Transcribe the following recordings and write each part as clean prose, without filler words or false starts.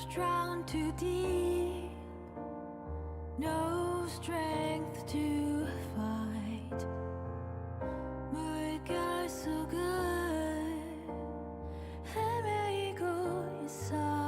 drowned too deep, no strength to fight. 물결 속을 헤매이고 있어.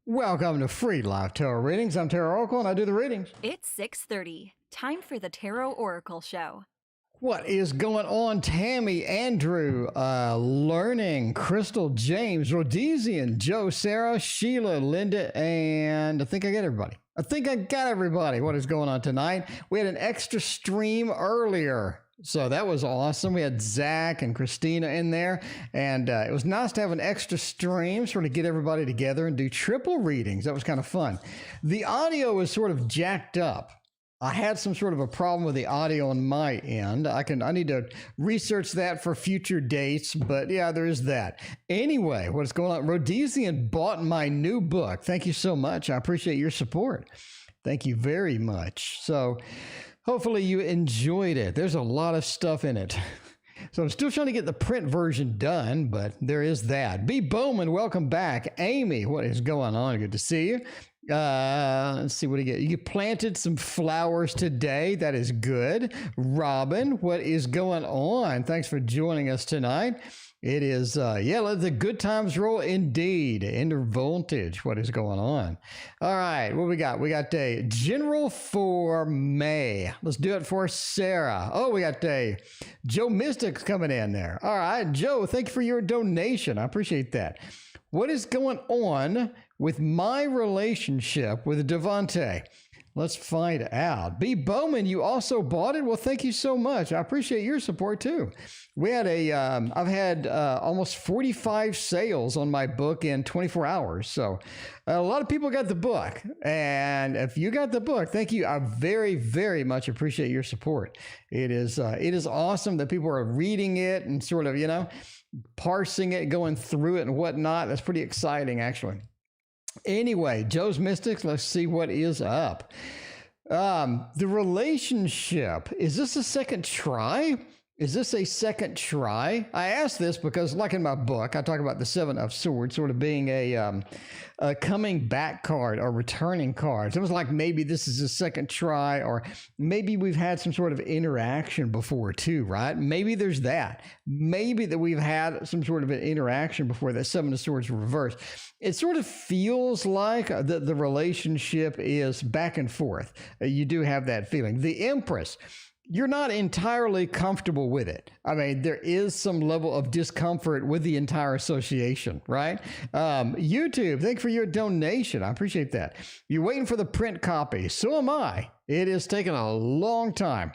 Welcome to Free Live Tarot Readings. I'm Tarot Oracle and I do the readings. It's 6:30. Time for the Tarot Oracle Show. What is going on? Tammy, Andrew, Learning, Crystal, James, Rhodesian, Joe, Sarah, Sheila, Linda, and I think I got everybody. What is going on tonight? We had an extra stream earlier. So that was awesome. We had Zach and Christina in there, and it was nice to have an extra stream, sort of get everybody together and do triple readings. That was kind of fun. The audio was sort of jacked up. I had some sort of a problem with the audio on my end. I need to research that for future dates, but yeah, there is that. Anyway, what's going on? Rhodesian bought my new book. Thank you so much. I appreciate your support. Thank you very much. So hopefully you enjoyed it. There's a lot of stuff in it. So I'm still trying to get the print version done, but there is that. B. Bowman, welcome back. Amy, what is going on? Good to see you. Let's see what you get. You planted some flowers today. That is good. Robin, what is going on? Thanks for joining us tonight. It is, let the good times roll indeed. Ender Voltage, what is going on? All right, what we got? We got a general for May. Let's do it for Sarah. Oh, we got a Joe Mystics coming in there. All right, Joe, thank you for your donation. I appreciate that. What is going on with my relationship with Devante? Let's find out. B. Bowman, you also bought it? Well, thank you so much. I appreciate your support too. We had I've had almost 45 sales on my book in 24 hours. So a lot of people got the book. And if you got the book, thank you. I very, very much appreciate your support. It is awesome that people are reading it and sort of, parsing it, going through it and whatnot. That's pretty exciting, actually. Anyway, Joe's Mystics, let's see what is up. The relationship, is this a second try? Is this a second try? I asked this because, like in my book, I talk about the Seven of Swords sort of being a coming back card or returning card. So it was like maybe this is a second try, or maybe we've had some sort of interaction before too, right? Maybe there's that. Maybe that we've had some sort of an interaction before that Seven of Swords reversed. It sort of feels like the relationship is back and forth. You do have that feeling. The Empress, you're not entirely comfortable with it. I mean, there is some level of discomfort with the entire association, right? YouTube, thank you for your donation. I appreciate that. You're waiting for the print copy. So am I. It has taken a long time.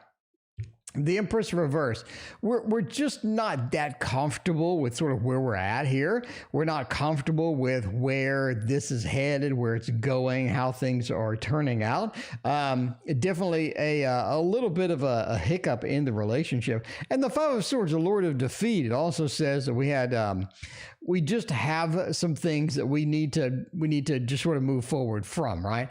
The Empress reverse. We're just not that comfortable with sort of where we're at here. We're not comfortable with where this is headed, where it's going, how things are turning out. Definitely a little bit of a hiccup in the relationship. And the Five of Swords, the Lord of Defeat, it also says that we just have some things that we need to just sort of move forward from, right?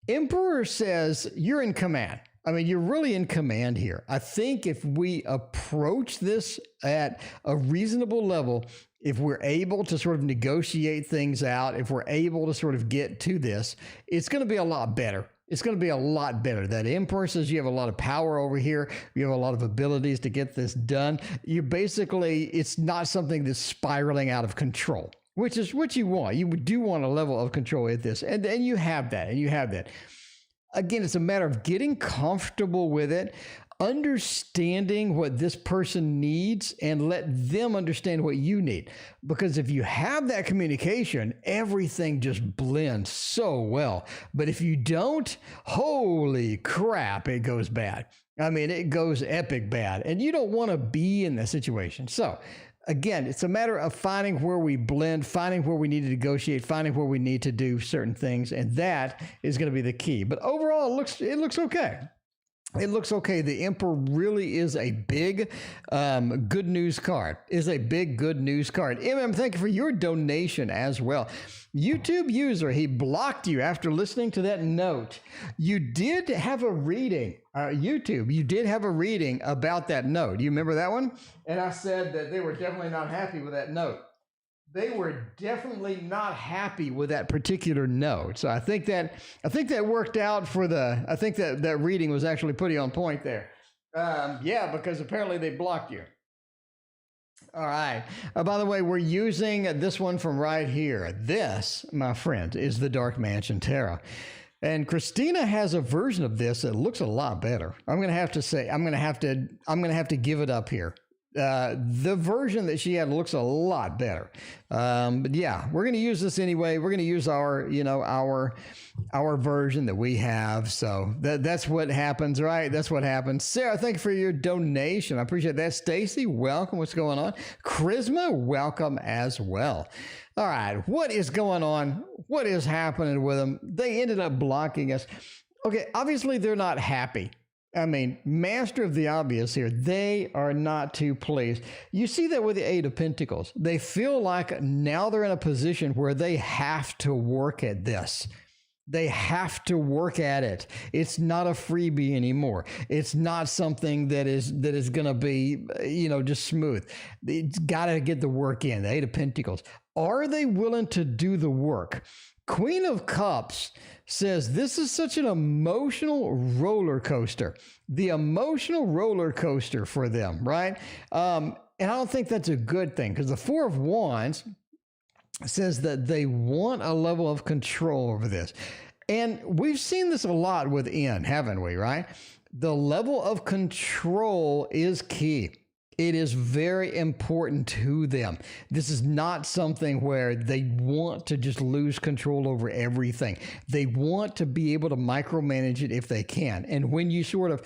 Emperor says you're in command. I mean, you're really in command here. I think if we approach this at a reasonable level, if we're able to sort of negotiate things out, if we're able to sort of get to this, it's going to be a lot better. It's going to be a lot better. That Emperor says you have a lot of power over here. You have a lot of abilities to get this done. You basically, it's not something that's spiraling out of control, which is what you want. You do want a level of control at this. And you have that, and you have that. Again, it's a matter of getting comfortable with it, understanding what this person needs, and let them understand what you need. Because if you have that communication, everything just blends so well. But if you don't, holy crap, it goes bad. I mean, it goes epic bad. And you don't want to be in that situation. So again, it's a matter of finding where we blend, finding where we need to negotiate, finding where we need to do certain things, and that is going to be the key. But overall, it looks okay. It looks okay. The Emperor really is a big good news card. Is a big good news card. Thank you for your donation as well. YouTube user, he blocked you after listening to that note. You did have a reading, YouTube, you did have a reading about that note. Do you remember that one? And I said that they were definitely not happy with that note. They were definitely not happy with that particular note. So I think that worked out for I think that reading was actually pretty on point there. Yeah, because apparently they blocked you. All right. By the way, we're using this one from right here. This, my friend, is the Dark Mansion Tarot. And Christina has a version of this that looks a lot better. I'm going to have to give it up here. The version that she had looks a lot better. But yeah, we're going to use this anyway. We're going to use our version that we have. So that's what happens, right? That's what happens. Sarah, thank you for your donation. I appreciate that. Stacy, welcome. What's going on? Charisma, welcome as well. All right. What is going on? What is happening with them? They ended up blocking us. Okay. Obviously they're not happy. I mean, master of the obvious here. They are not too pleased. You see that with the Eight of Pentacles. They feel like now they're in a position where they have to work at this. They have to work at it. It's not a freebie anymore. It's not something that is going to be, just smooth. It's got to get the work in. The Eight of Pentacles. Are they willing to do the work? Queen of Cups says this is such an emotional roller coaster. The emotional roller coaster for them, right? And I don't think that's a good thing because the Four of Wands says that they want a level of control over this. And we've seen this a lot within, haven't we, right? The level of control is key. It is very important to them. This is not something where they want to just lose control over everything. They want to be able to micromanage it if they can. And when you sort of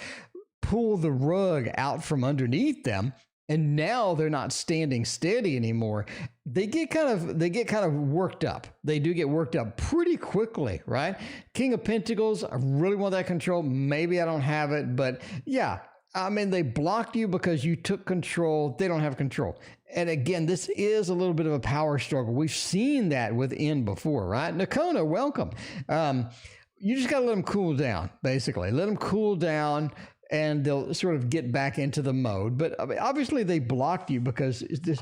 pull the rug out from underneath them, and now they're not standing steady anymore, they get kind of worked up. They do get worked up pretty quickly, right? King of Pentacles, I really want that control. Maybe I don't have it, but yeah. I mean, they blocked you because you took control. They don't have control. And again, this is a little bit of a power struggle. We've seen that within before, right? Nicona, welcome. You just got to let them cool down, basically. Let them cool down and they'll sort of get back into the mode. But I mean, obviously they blocked you because this.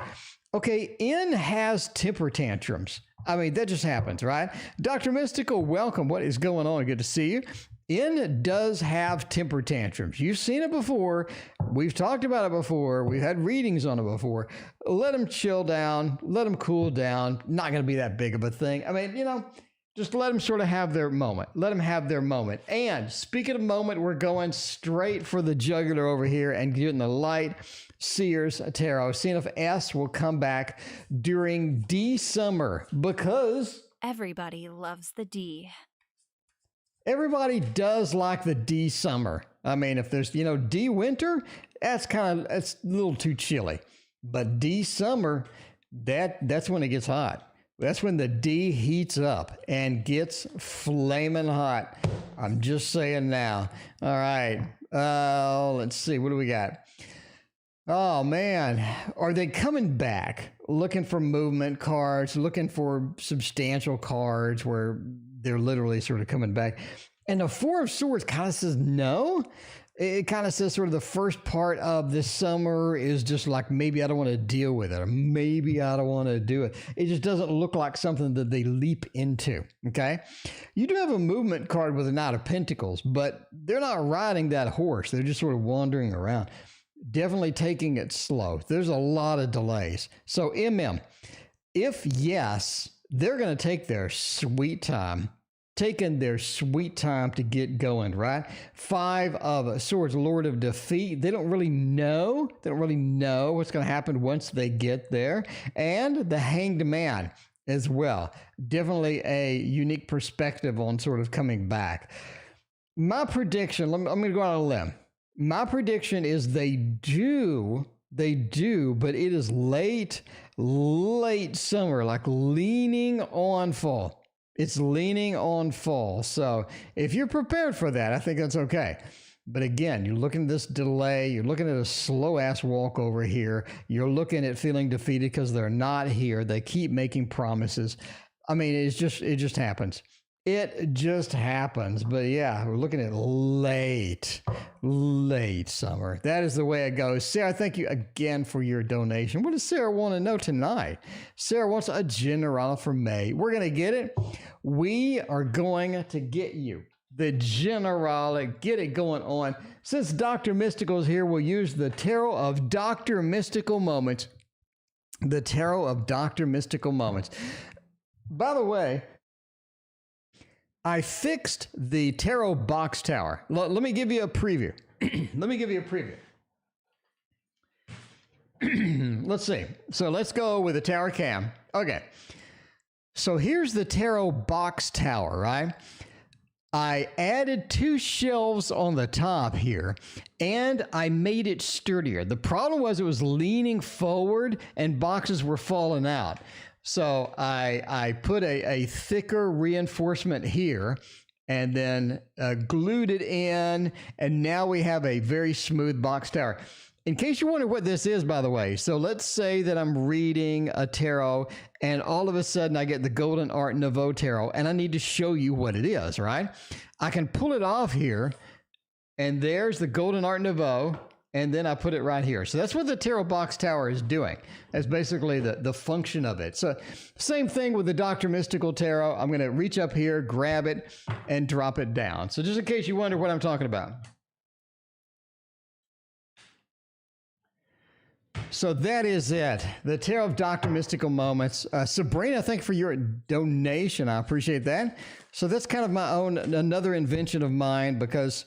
Okay, N has temper tantrums. I mean, that just happens, right? Dr. Mystical, welcome. What is going on? Good to see you. N does have temper tantrums. You've seen it before. We've talked about it before. We've had readings on it before. Let them chill down. Let them cool down. Not going to be that big of a thing. I mean, just let them sort of have their moment. Let them have their moment. And speaking of moment, we're going straight for the jugular over here and getting the light Seers Tarot. Seeing if S will come back during D summer because Everybody loves the D. everybody does like the D summer. I mean, if there's, D winter, that's a little too chilly. But D summer, that's when it gets hot. That's when the D heats up and gets flaming hot. I'm just saying now. All right. Let's see. What do we got? Oh, man. Are they coming back? Looking for movement cards, looking for substantial cards where they're literally sort of coming back. And the Four of Swords kind of says no. It kind of says sort of the first part of this summer is just like, maybe I don't want to deal with it, or maybe I don't want to do it. It just doesn't look like something that they leap into, okay? You do have a movement card with a Knight of Pentacles, but they're not riding that horse. They're just sort of wandering around. Definitely taking it slow. There's a lot of delays. So if yes, they're going to take their sweet time, taking their sweet time to get going, right? Five of Swords, Lord of Defeat. They don't really know. They don't really know what's going to happen once they get there. And the Hanged Man as well. Definitely a unique perspective on sort of coming back. My prediction, I'm going to go on a limb. My prediction is they do, but it is late summer, like leaning on fall. It's leaning on fall. So if you're prepared for that, I think that's okay. But again, you're looking at this delay. You're looking at a slow ass walk over here. You're looking at feeling defeated because they're not here. They keep making promises. I mean, it just happens. It just happens. But yeah, we're looking at late summer. That is the way it goes. Sarah, thank you again for your donation. What does Sarah want to know tonight? Sarah wants a general for May. We're going to get it. We are going to get you the general. Get it going on. Since Dr. Mystical is here, we'll use the Tarot of Dr. Mystical Moments. The Tarot of Dr. Mystical Moments. By the way, I fixed the tarot box tower. Let me give you a preview. Let's see. So let's go with the tower cam. Okay. So here's the tarot box tower, right? I added 2 shelves on the top here, and I made it sturdier. The problem was it was leaning forward and boxes were falling out. So I put a thicker reinforcement here and then glued it in, and now we have a very smooth box tower. In case you wonder what this is, by the way, so let's say that I'm reading a tarot and all of a sudden I get the Golden Art Nouveau tarot and I need to show you what it is, right? I can pull it off here, and there's the Golden Art Nouveau. And then I put it right here. So that's what the Tarot Box Tower is doing. That's basically the function of it. So same thing with the Dr. Mystical Tarot. I'm going to reach up here, grab it, and drop it down. So just in case you wonder what I'm talking about. So that is it. The Tarot of Dr. Mystical Moments. Sabrina, thank you for your donation. I appreciate that. So that's kind of my own, another invention of mine, because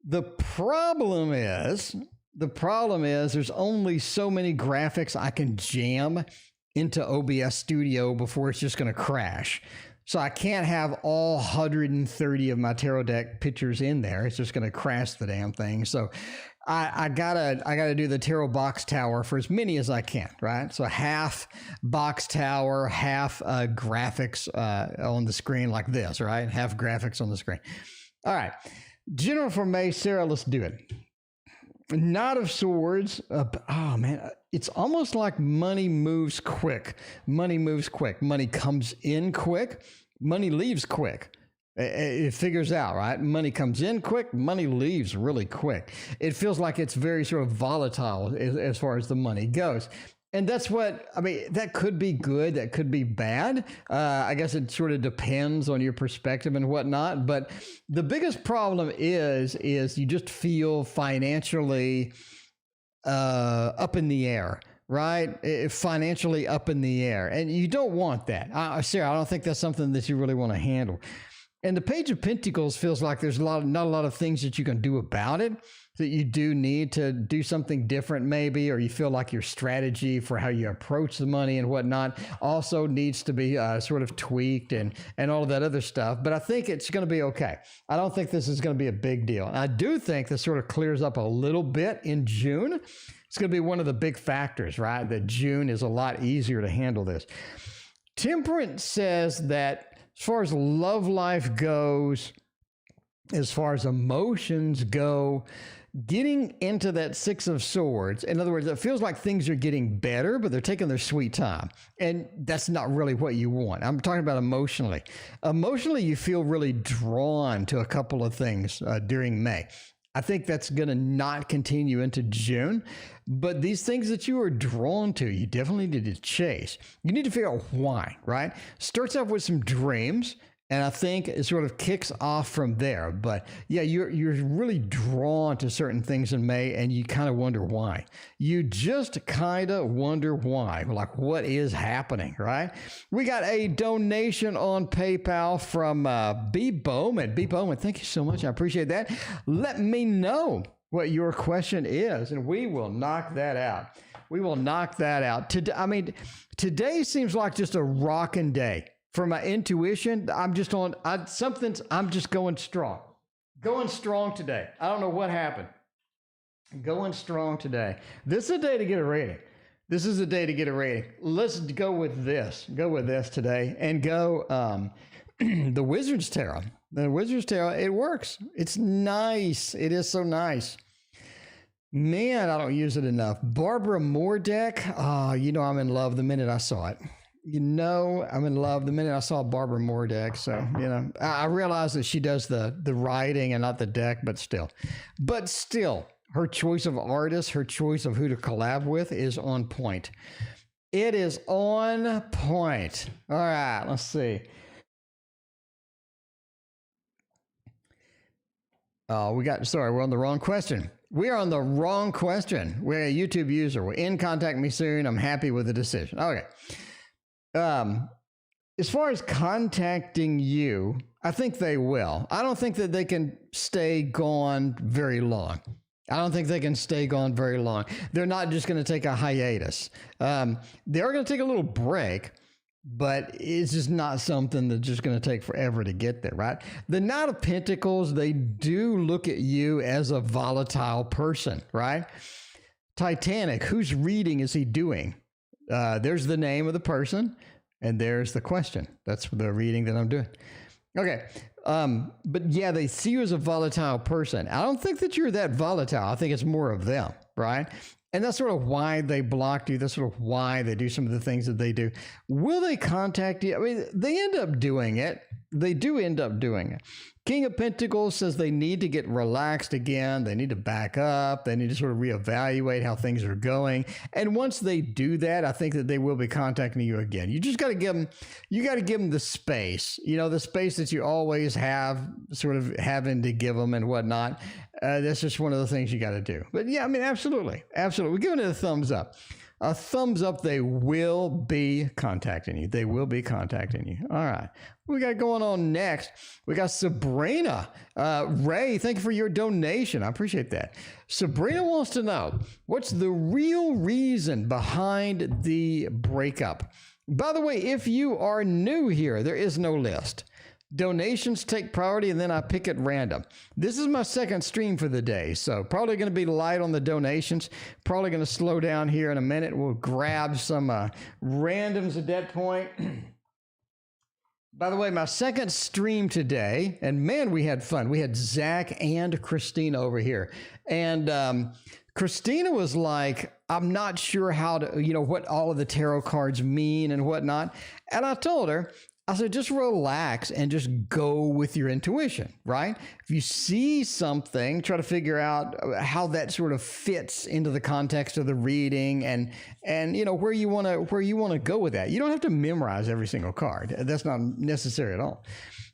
the problem is there's only so many graphics I can jam into OBS Studio before it's just going to crash. So I can't have all 130 of my tarot deck pictures in there. It's just going to crash the damn thing. So I gotta do the tarot box tower for as many as I can, right? So half box tower, half graphics on the screen like this, right? Half graphics on the screen. All right. General for May, Sarah, let's do it. Knight of Swords. Oh, man. It's almost like money moves quick. Money moves quick. Money comes in quick. Money leaves quick. It figures out, right? Money comes in quick. Money leaves really quick. It feels like it's very sort of volatile as far as the money goes. And that's what, I mean, that could be good, that could be bad. I guess it sort of depends on your perspective and whatnot. But the biggest problem is you just feel financially up in the air, right? Financially up in the air. And you don't want that. Sarah, I don't think that's something that you really want to handle. And the Page of Pentacles feels like there's not a lot of things that you can do about it. That you do need to do something different maybe, or you feel like your strategy for how you approach the money and whatnot also needs to be sort of tweaked and all of that other stuff. But I think it's going to be okay. I don't think this is going to be a big deal. And I do think this sort of clears up a little bit in June. It's going to be one of the big factors, right? That June is a lot easier to handle this. Temperament says that as far as love life goes, as far as emotions go, getting into that Six of Swords. In other words, it feels like things are getting better, but they're taking their sweet time. And that's not really what you want. I'm talking about emotionally. Emotionally, you feel really drawn to a couple of things during May. I think that's going to not continue into June, but these things that you are drawn to, you definitely need to chase. You need to figure out why, right? Starts off with some dreams, and I think it sort of kicks off from there. But yeah, you're really drawn to certain things in May, and you kind of wonder why. You just kind of wonder why, like what is happening, right? We got a donation on PayPal from B. Bowman. B. Bowman, thank you so much. I appreciate that. Let me know what your question is, and we will knock that out. We will knock that out. Today seems like just a rocking day. For my intuition, I'm just going strong. Going strong today. I don't know what happened. Going strong today. This is a day to get a rating. This is a day to get a rating. Let's go with this. Go with this today and go the Wizard's Tarot. The Wizard's Tarot, it works. It's nice. It is so nice. Man, I don't use it enough. Barbara Moore deck. Oh, I'm in love the minute I saw it. I'm in love the minute I saw Barbara Moore deck. So, I realize that she does the writing and not the deck, but still, her choice of artists, her choice of who to collab with is on point. It is on point. All right, let's see. Oh, we're on the wrong question. We are on the wrong question. We're a YouTube user. We're in Contact Me Soon. I'm happy with the decision. Okay. As far as contacting you, I think they will. I don't think that they can stay gone very long. They're not just going to take a hiatus. They are going to take a little break, but it's just not something that's just going to take forever to get there, right? The Knight of Pentacles, they do look at you as a volatile person, right? Titanic, whose reading is he doing? There's the name of the person, and there's the question. That's the reading that I'm doing. Okay. But yeah, they see you as a volatile person. I don't think that you're that volatile. I think it's more of them, right? And that's sort of why they blocked you. That's sort of why they do some of the things that they do. Will they contact you? I mean, they end up doing it. They do end up doing it. King of Pentacles says they need to get relaxed again. They need to back up. They need to sort of reevaluate how things are going. And once they do that, I think that they will be contacting you again. You just got to give them, the space, the space that you always have, sort of having to give them and whatnot. That's just one of the things you got to do. But yeah, I mean, absolutely. Absolutely. We're giving it a thumbs up. A thumbs up. They will be contacting you. They will be contacting you. All right. What we got going on next? We got Sabrina. Ray, thank you for your donation. I appreciate that. Sabrina wants to know, what's the real reason behind the breakup? By the way, if you are new here, there is no list. Donations take priority, and then I pick at random. This is my second stream for the day, so probably going to be light on the donations. Probably going to slow down here in a minute. We'll grab some randoms at that point. By the way, my second stream today, and man, we had fun. We had Zach and Christina over here. And Christina was like, I'm not sure how to, what all of the tarot cards mean and whatnot. And I told her, I said, just relax and just go with your intuition, right? If you see something, try to figure out how that sort of fits into the context of the reading and where you want to go with that. You don't have to memorize every single card. That's not necessary at all.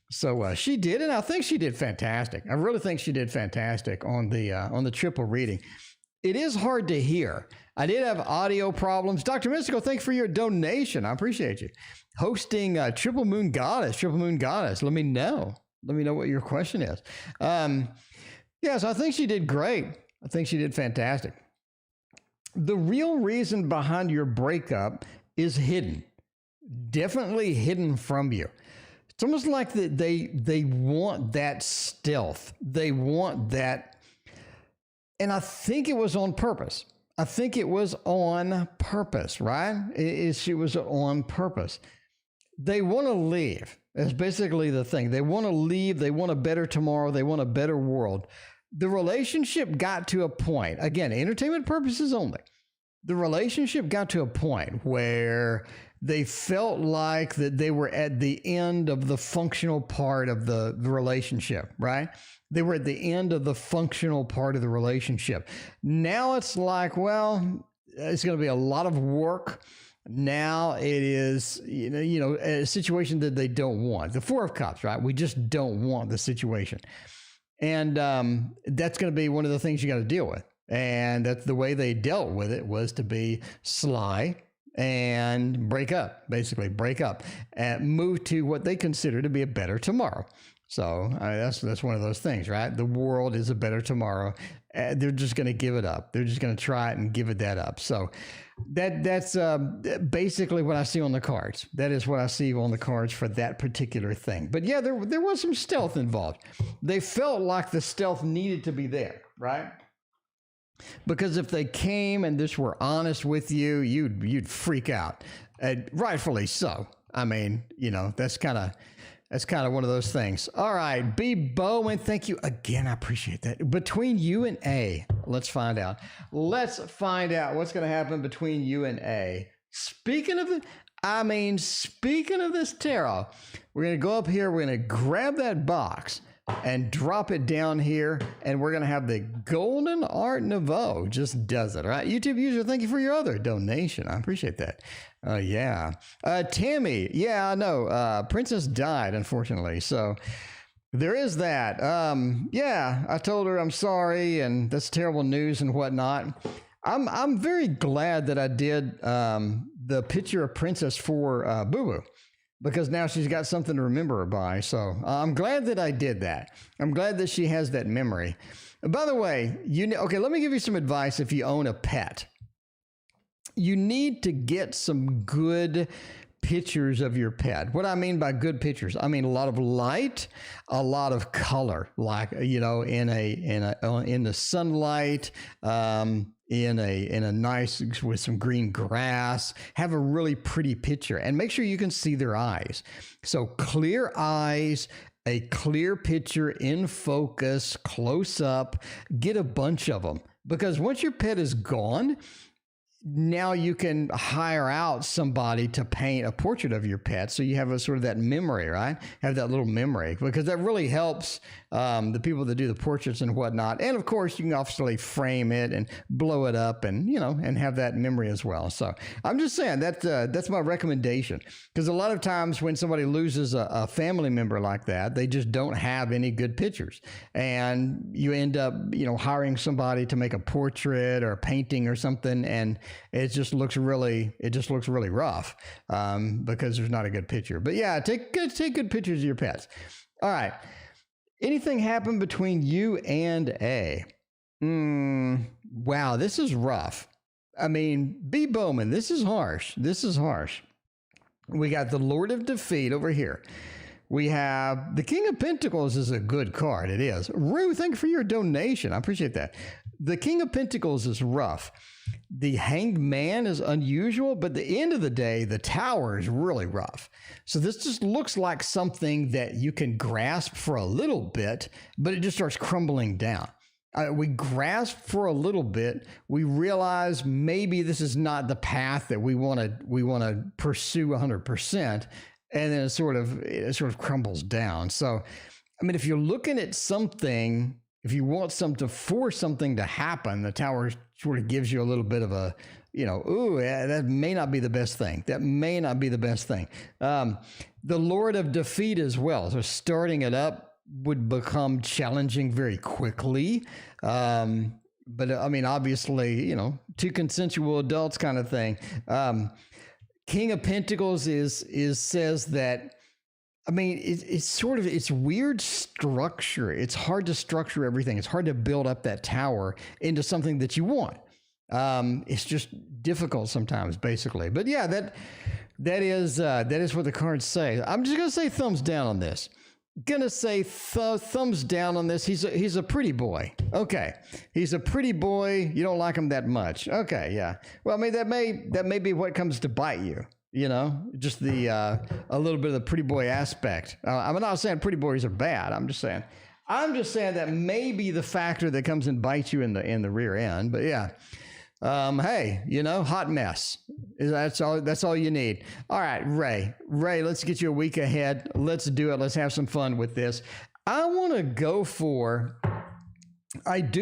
So she did, and I think she did fantastic. I really think she did fantastic on the triple reading. It is hard to hear. I did have audio problems. Dr. Mystical, thanks for your donation. I appreciate you. Hosting Triple Moon Goddess. Let me know what your question is. So I think she did great. I think she did fantastic. The real reason behind your breakup is hidden. Definitely hidden from you. It's almost like that they want that stealth. They want that. And I think it was on purpose. Right? She was on purpose. They want to leave. That's basically the thing. They want to leave. They want a better tomorrow. They want a better world. The relationship got to a point, again, entertainment purposes only. The relationship got to a point where they felt like that they were at the end of the functional part of the relationship, right? They were at the end of the functional part of the relationship. Now it's like, well, it's going to be a lot of work. Now it is, a situation that they don't want. The Four of Cups, right? We just don't want the situation. And that's going to be one of the things you got to deal with. And that's the way they dealt with it, was to be sly and break up, basically break up and move to what they consider to be a better tomorrow. So that's one of those things, right? The world is a better tomorrow. They're just going to give it up. They're just going to try it and give it that up. So that's basically what I see on the cards. That is what I see on the cards for that particular thing. But yeah, there was some stealth involved. They felt like the stealth needed to be there, right? Because if they came and just were honest with you, you'd freak out, rightfully so. I mean, that's kind of one of those things. All right, B. Bowman, thank you again. I appreciate that. Between you and A, let's find out. Let's find out what's going to happen between you and A. Speaking of this tarot, we're going to go up here. We're going to grab that box and drop it down here, and we're going to have the Golden Art Nouveau. Just does it, right? YouTube user, thank you for your other donation. I appreciate that. Yeah. Tammy, yeah, I know. Princess died, unfortunately. So there is that. Yeah, I told her I'm sorry, and that's terrible news and whatnot. I'm very glad that I did the picture of Princess for Boo Boo, because now she's got something to remember her by. So I'm glad that I did that. I'm glad that she has that memory. By the way, okay, let me give you some advice if you own a pet. You need to get some good pictures of your pet. What I mean by good pictures, I mean a lot of light, a lot of color, like, in the sunlight, in a nice, with some green grass. Have a really pretty picture and make sure you can see their eyes. So clear eyes, a clear picture in focus, close up, get a bunch of them, because once your pet is gone, now you can hire out somebody to paint a portrait of your pet. So you have a sort of that memory, right? Have that little memory, because that really helps the people that do the portraits and whatnot. And of course, you can obviously frame it and blow it up and, and have that memory as well. So I'm just saying that's my recommendation, because a lot of times when somebody loses a family member like that, they just don't have any good pictures. And you end up, hiring somebody to make a portrait or a painting or something, and it just looks really rough because there's not a good picture. But yeah, take good pictures of your pets. All right. Anything happen between you and A? Wow, this is rough. I mean, B. Bowman, this is harsh. We got the Lord of Defeat over here. We have the King of Pentacles is a good card. It is. Rue, thank you for your donation. I appreciate that. The King of Pentacles is rough. The Hanged Man is unusual, but at the end of the day, the Tower is really rough. So this just looks like something that you can grasp for a little bit, but it just starts crumbling down. We grasp for a little bit. We realize maybe this is not the path that we want to pursue 100%. And then it sort of crumbles down. So, I mean, if you're looking at something, if you want for something to happen, the Tower sort of gives you a little bit of a, that may not be the best thing. The Lord of Defeat as well. So starting it up would become challenging very quickly. But I mean, obviously, two consensual adults kind of thing. King of Pentacles says that, I mean, it's weird structure. It's hard to structure everything. It's hard to build up that tower into something that you want. It's just difficult sometimes, basically. But yeah, that is what the cards say. I'm just gonna say thumbs down on this. Thumbs down on this. He's a pretty boy. Okay, he's a pretty boy. You don't like him that much. Okay, yeah. Well, I mean, that may be what comes to bite you. Just a little bit of the pretty boy aspect. I'm not saying pretty boys are bad. I'm just saying I'm just saying that may be the factor that comes and bites you in the rear end. But yeah. Hey, hot mess. That's all you need. All right, Ray, let's get you a week ahead. Let's do it. Let's have some fun with this. I do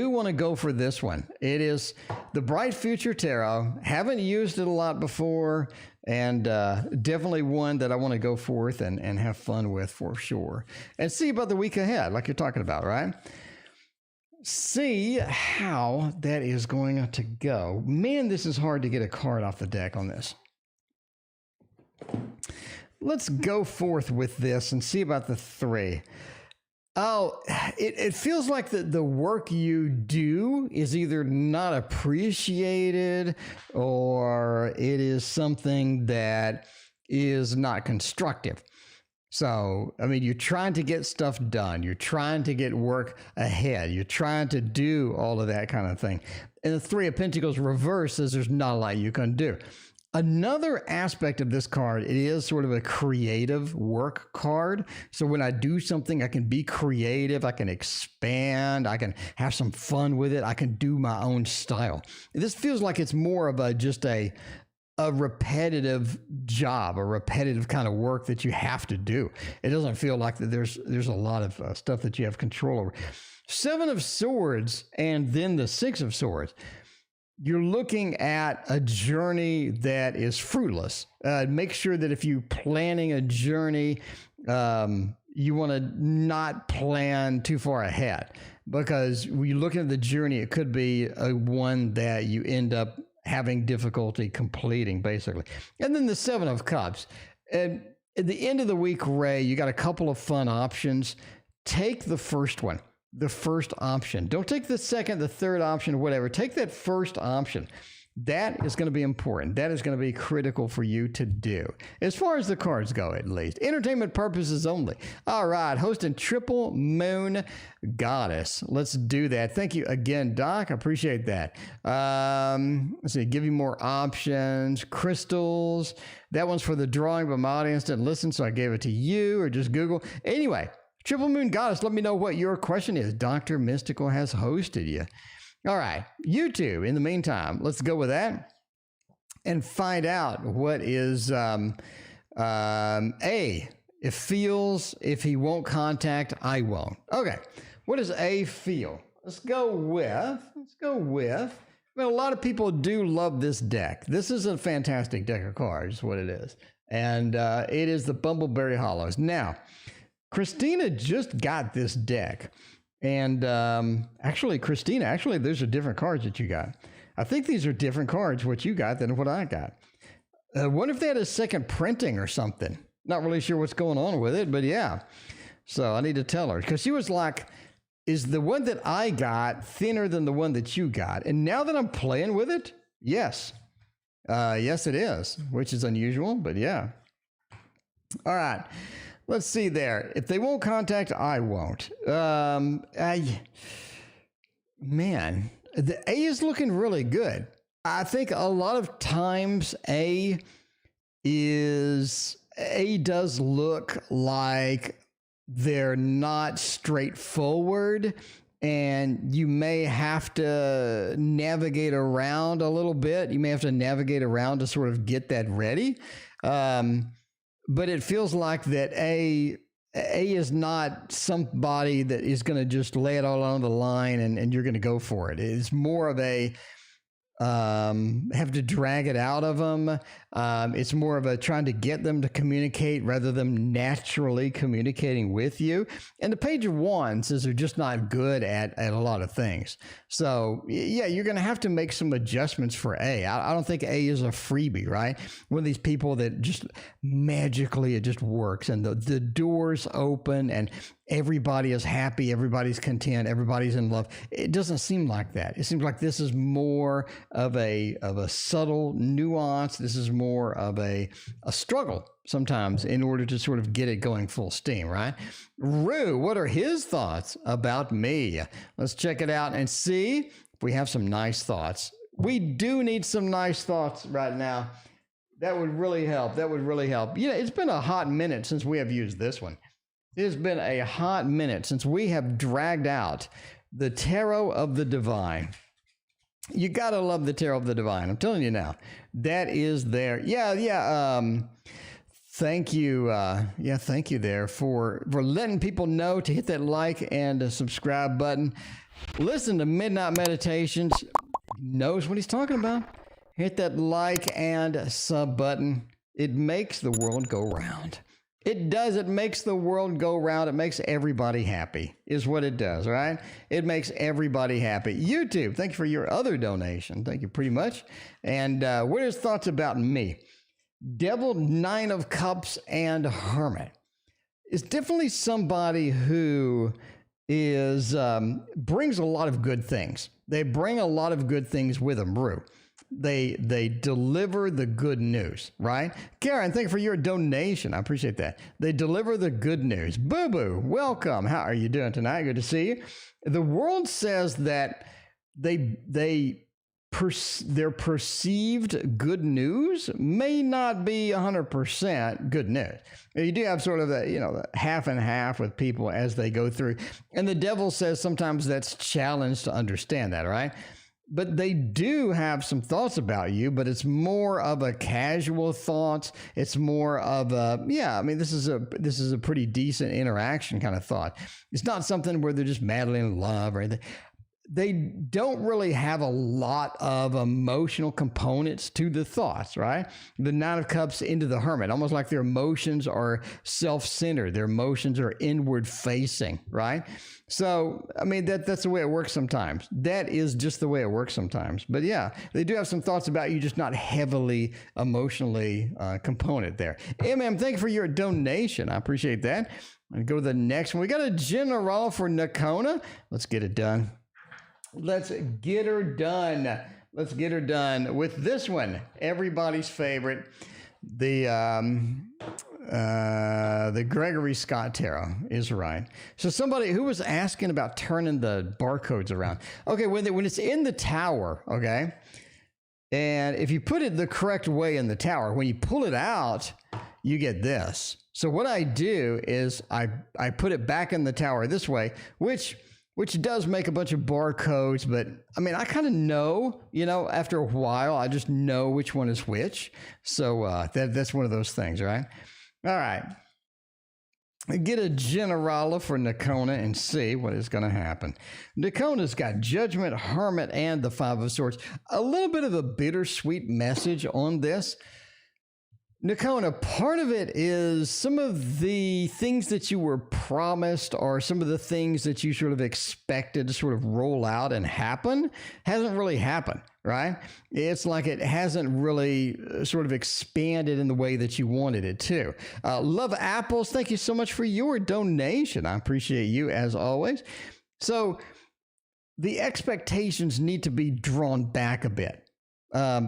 want to go for this one. It is the Bright Future Tarot. Haven't used it a lot before, and definitely one that I want to go forth and have fun with for sure. And see about the week ahead, like you're talking about, right? See how that is going to go. Man, this is hard to get a card off the deck on this. Let's go forth with this and see about the 3. Oh, it feels like the work you do is either not appreciated or it is something that is not constructive. So, I mean, you're trying to get stuff done. You're trying to get work ahead. You're trying to do all of that kind of thing. And the 3 of Pentacles reverse says there's not a lot you can do. Another aspect of this card, it is sort of a creative work card. So when I do something, I can be creative. I can expand. I can have some fun with it. I can do my own style. This feels like it's more of just a repetitive job, a repetitive kind of work that you have to do. It doesn't feel like that there's a lot of stuff that you have control over. 7 of Swords and then the 6 of Swords. You're looking at a journey that is fruitless. Make sure that if you're planning a journey, you want to not plan too far ahead, because when you're looking at the journey, it could be one that you end up having difficulty completing, basically. And then the 7 of Cups. And at the end of the week, Ray, you got a couple of fun options. Take the first one, the first option. Don't take the second, the third option, whatever. Take that first option. That is going to be important. That is going to be critical for you to do, as far as the cards go, at least. Entertainment purposes only. All right, hosting Triple Moon Goddess. Let's do that. Thank you again, Doc. I appreciate that. Let's see, give you more options. Crystals. That one's for the drawing, but my audience didn't listen, so I gave it to you, or just Google. Anyway, Triple Moon Goddess, let me know what your question is. Dr. Mystical has hosted you. All right, YouTube, in the meantime, let's go with that and find out what is A. It feels if he won't contact, I won't. Okay, what does A feel? Let's go with, I mean, a lot of people do love this deck. This is a fantastic deck of cards, is what it is. And it is the Bumbleberry Hollows. Now, Christina just got this deck. And actually, Christina, those are different cards that you got. I think these are different cards, what you got, than what I got. What if they had a second printing or something? Not really sure what's going on with it, but yeah. So I need to tell her, because she was like, is the one that I got thinner than the one that you got? And now that I'm playing with it, yes. Yes, it is, which is unusual, but yeah. All right. Let's see there. If they won't contact, I won't. Man, the A is looking really good. I think a lot of times A does look like they're not straightforward, and you may have to navigate around a little bit. You may have to navigate around to sort of get that ready. But it feels like that A is not somebody that is going to just lay it all on the line and you're going to go for it. It's more of a have to drag it out of them. It's more of a trying to get them to communicate rather than naturally communicating with you. And the Page of Wands says they're just not good at a lot of things. So yeah, you're going to have to make some adjustments for A. I don't think A is a freebie, right? One of these people that just magically it just works and the doors open and everybody is happy, everybody's content, everybody's in love. It doesn't seem like that. It seems like this is more of a subtle nuance. This is more of a struggle sometimes in order to sort of get it going full steam, right? Rue, what are his thoughts about me? Let's check it out and see if we have some nice thoughts. We do need some nice thoughts right now. That would really help. That would really help. You know, it's been a hot minute since we have used this one. It has been a hot minute since we have dragged out the Tarot of the Divine. You got to love the Tarot of the Divine. I'm telling you now. That is there. Yeah. Thank you. Thank you there for letting people know to hit that like and subscribe button. Listen to Midnight Meditations. Knows what he's talking about. Hit that like and sub button. It makes the world go round. It does. It makes the world go round. It makes everybody happy is what it does, right? It makes everybody happy. YouTube, thank you for your other donation. Thank you pretty much. And what are his thoughts about me? Devil, Nine of Cups, and Hermit is definitely somebody who is brings a lot of good things. They bring a lot of good things with them, Rue. They deliver the good news, right? Karen, thank you for your donation. I appreciate that. They deliver the good news. Boo Boo, welcome. How are you doing tonight? Good to see you. The world says that their perceived good news may not be 100% good news. You do have sort of the half and half with people as they go through. And the devil says sometimes that's challenged to understand that, right? But they do have some thoughts about you, but it's more of a casual thought. It's more of a, this is a pretty decent interaction kind of thought. It's not something where they're just madly in love or anything. They don't really have a lot of emotional components to the thoughts, right? The Nine of Cups into the Hermit, almost like their emotions are self-centered. Their emotions are inward facing, right? So, that's the way it works sometimes. That is just the way it works sometimes. But yeah, they do have some thoughts about you, just not heavily emotionally component there. MM, thank you for your donation. I appreciate that. I'm going to go to the next one. We got a general for Nicona. Let's get it done. Let's get her done. Let's get her done with this one. Everybody's favorite, the Gregory Scott Tarot is right. So somebody who was asking about turning the barcodes around. Okay, when it's in the tower, okay, and if you put it the correct way in the tower, when you pull it out, you get this. So what I do is I put it back in the tower this way, which does make a bunch of barcodes, but I kind of know, after a while, I just know which one is which. So that's one of those things, right? All right. Get a generala for Nicona and see what is going to happen. Nicona's got Judgment, Hermit, and the Five of Swords. A little bit of a bittersweet message on this. Nicona, part of it is some of the things that you were promised or some of the things that you sort of expected to sort of roll out and happen hasn't really happened, right? It's like it hasn't really sort of expanded in the way that you wanted it to. Love Apples, thank you so much for your donation. I appreciate you as always. So the expectations need to be drawn back a bit.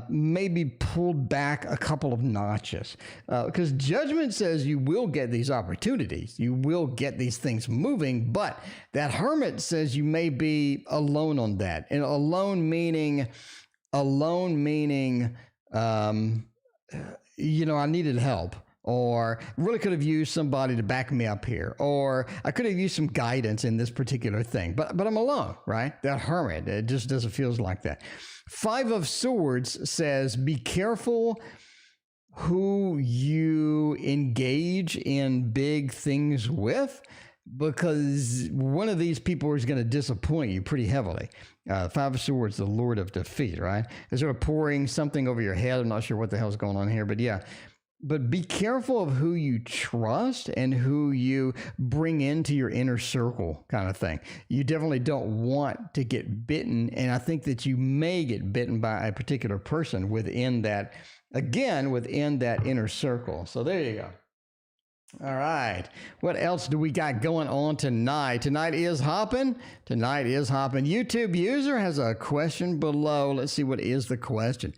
Maybe pulled back a couple of notches, because Judgment says you will get these opportunities, you will get these things moving, but that Hermit says you may be alone on that, and alone meaning, I needed help, or really could have used somebody to back me up here, or I could have used some guidance in this particular thing, but I'm alone, right? That Hermit, it just doesn't feel like that. Five of Swords says, be careful who you engage in big things with, because one of these people is going to disappoint you pretty heavily. Five of Swords, the Lord of Defeat, right? They're sort of pouring something over your head. I'm not sure what the hell's going on here, but yeah. But be careful of who you trust and who you bring into your inner circle kind of thing. You definitely don't want to get bitten. And I think that you may get bitten by a particular person within that, again, within that inner circle. So there you go. All right. What else do we got going on tonight? Tonight is hopping. YouTube user has a question below. Let's see, what is the question?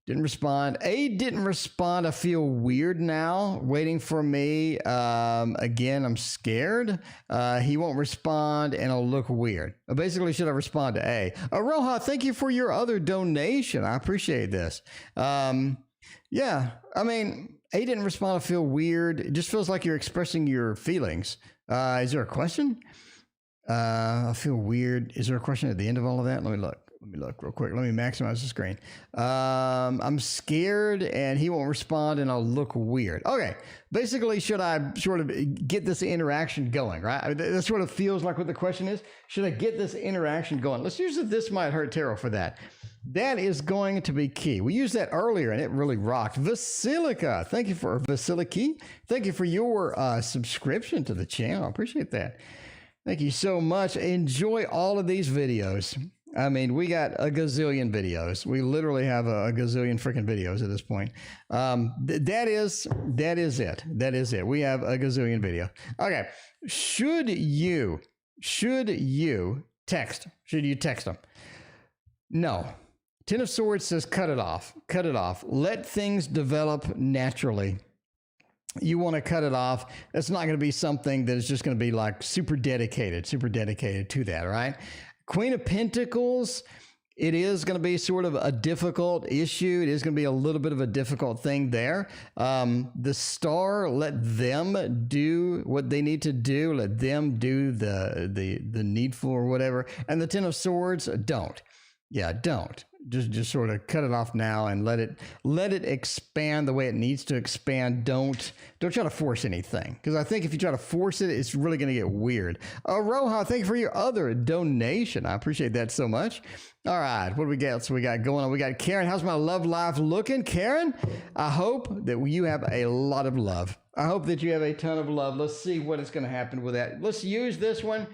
Didn't respond. A didn't respond. I feel weird now, waiting for me. Again, I'm scared. He won't respond, and I'll look weird. Basically, should I respond to A? Roha, thank you for your other donation. I appreciate this. Yeah. I mean, A didn't respond. I feel weird. It just feels like you're expressing your feelings. Is there a question? I feel weird. Is there a question at the end of all of that? Let me look. Let me look real quick. Let me maximize the screen. I'm scared and he won't respond and I'll look weird. Okay. Basically, should I sort of get this interaction going, right? I mean, that sort of feels like what the question is. Should I get this interaction going? Let's use it. This might hurt tarot for that. That is going to be key. We used that earlier and it really rocked. Vasilica, thank you for Vasiliki. Thank you for your subscription to the channel. I appreciate that. Thank you so much. Enjoy all of these videos. I mean, we got a gazillion videos. We literally have a gazillion freaking videos at this point. That is it. That is it. We have a gazillion video. Okay. Should you text? Should you text them? No. Ten of Swords says cut it off. Cut it off. Let things develop naturally. You want to cut it off. That's not going to be something that is just going to be like super dedicated to that, right? Queen of Pentacles, it is going to be sort of a difficult issue. It is going to be a little bit of a difficult thing there. The Star, let them do what they need to do. Let them do the needful or whatever. And the Ten of Swords, don't. Yeah, don't. Just sort of cut it off now and let it expand the way it needs to expand. Don't try to force anything, because I think if you try to force it, it's really going to get weird. Roha, thank you for your other donation. I appreciate that so much. All right, what do we got? So we got going on. We got Karen. How's my love life looking, Karen? I hope that you have a lot of love. I hope that you have a ton of love. Let's see what is going to happen with that. Let's use this one.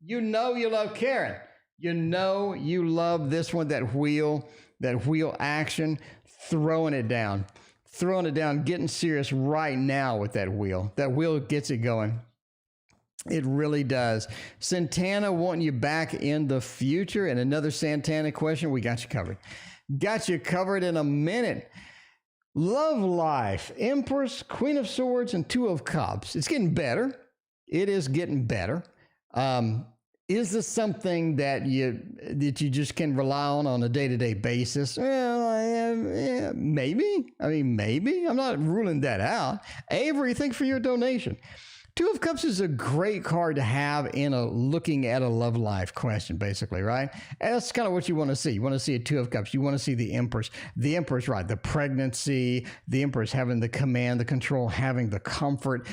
You know you love Karen. You know you love this one, that wheel action, throwing it down, getting serious right now with that wheel. That wheel gets it going. It really does. Santana wanting you back in the future. And another Santana question, we got you covered. Got you covered in a minute. Love life, Empress, Queen of Swords, and Two of Cups. It's getting better. It is getting better. Is this something that you just can rely on a day-to-day basis? Well, maybe. I mean, maybe. I'm not ruling that out. Avery, thank you for your donation. Two of Cups is a great card to have in looking at a love life question, basically, right? And that's kind of what you want to see. You want to see a Two of Cups. You want to see the Empress. The Empress, right? The pregnancy. The Empress having the command, the control, having the comfort.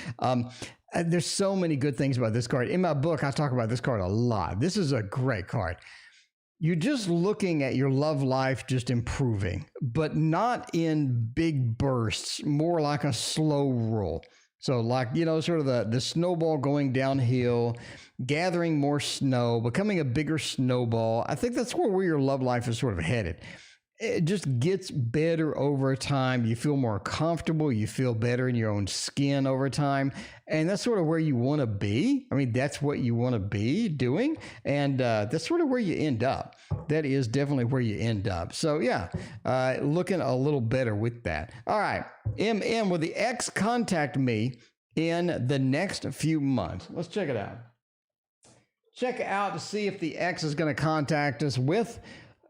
There's so many good things about this card. In my book, I talk about this card a lot. This is a great card. You're just looking at your love life just improving, but not in big bursts, more like a slow roll. So like, sort of the snowball going downhill, gathering more snow, becoming a bigger snowball. I think that's where your love life is sort of headed. It just gets better over time. You feel more comfortable. You feel better in your own skin over time. And that's sort of where you want to be. I mean, that's what you want to be doing. And that's sort of where you end up. That is definitely where you end up. So yeah, looking a little better with that. All right. MM, will the ex contact me in the next few months? Let's check it out. Check out to see if the ex is going to contact us with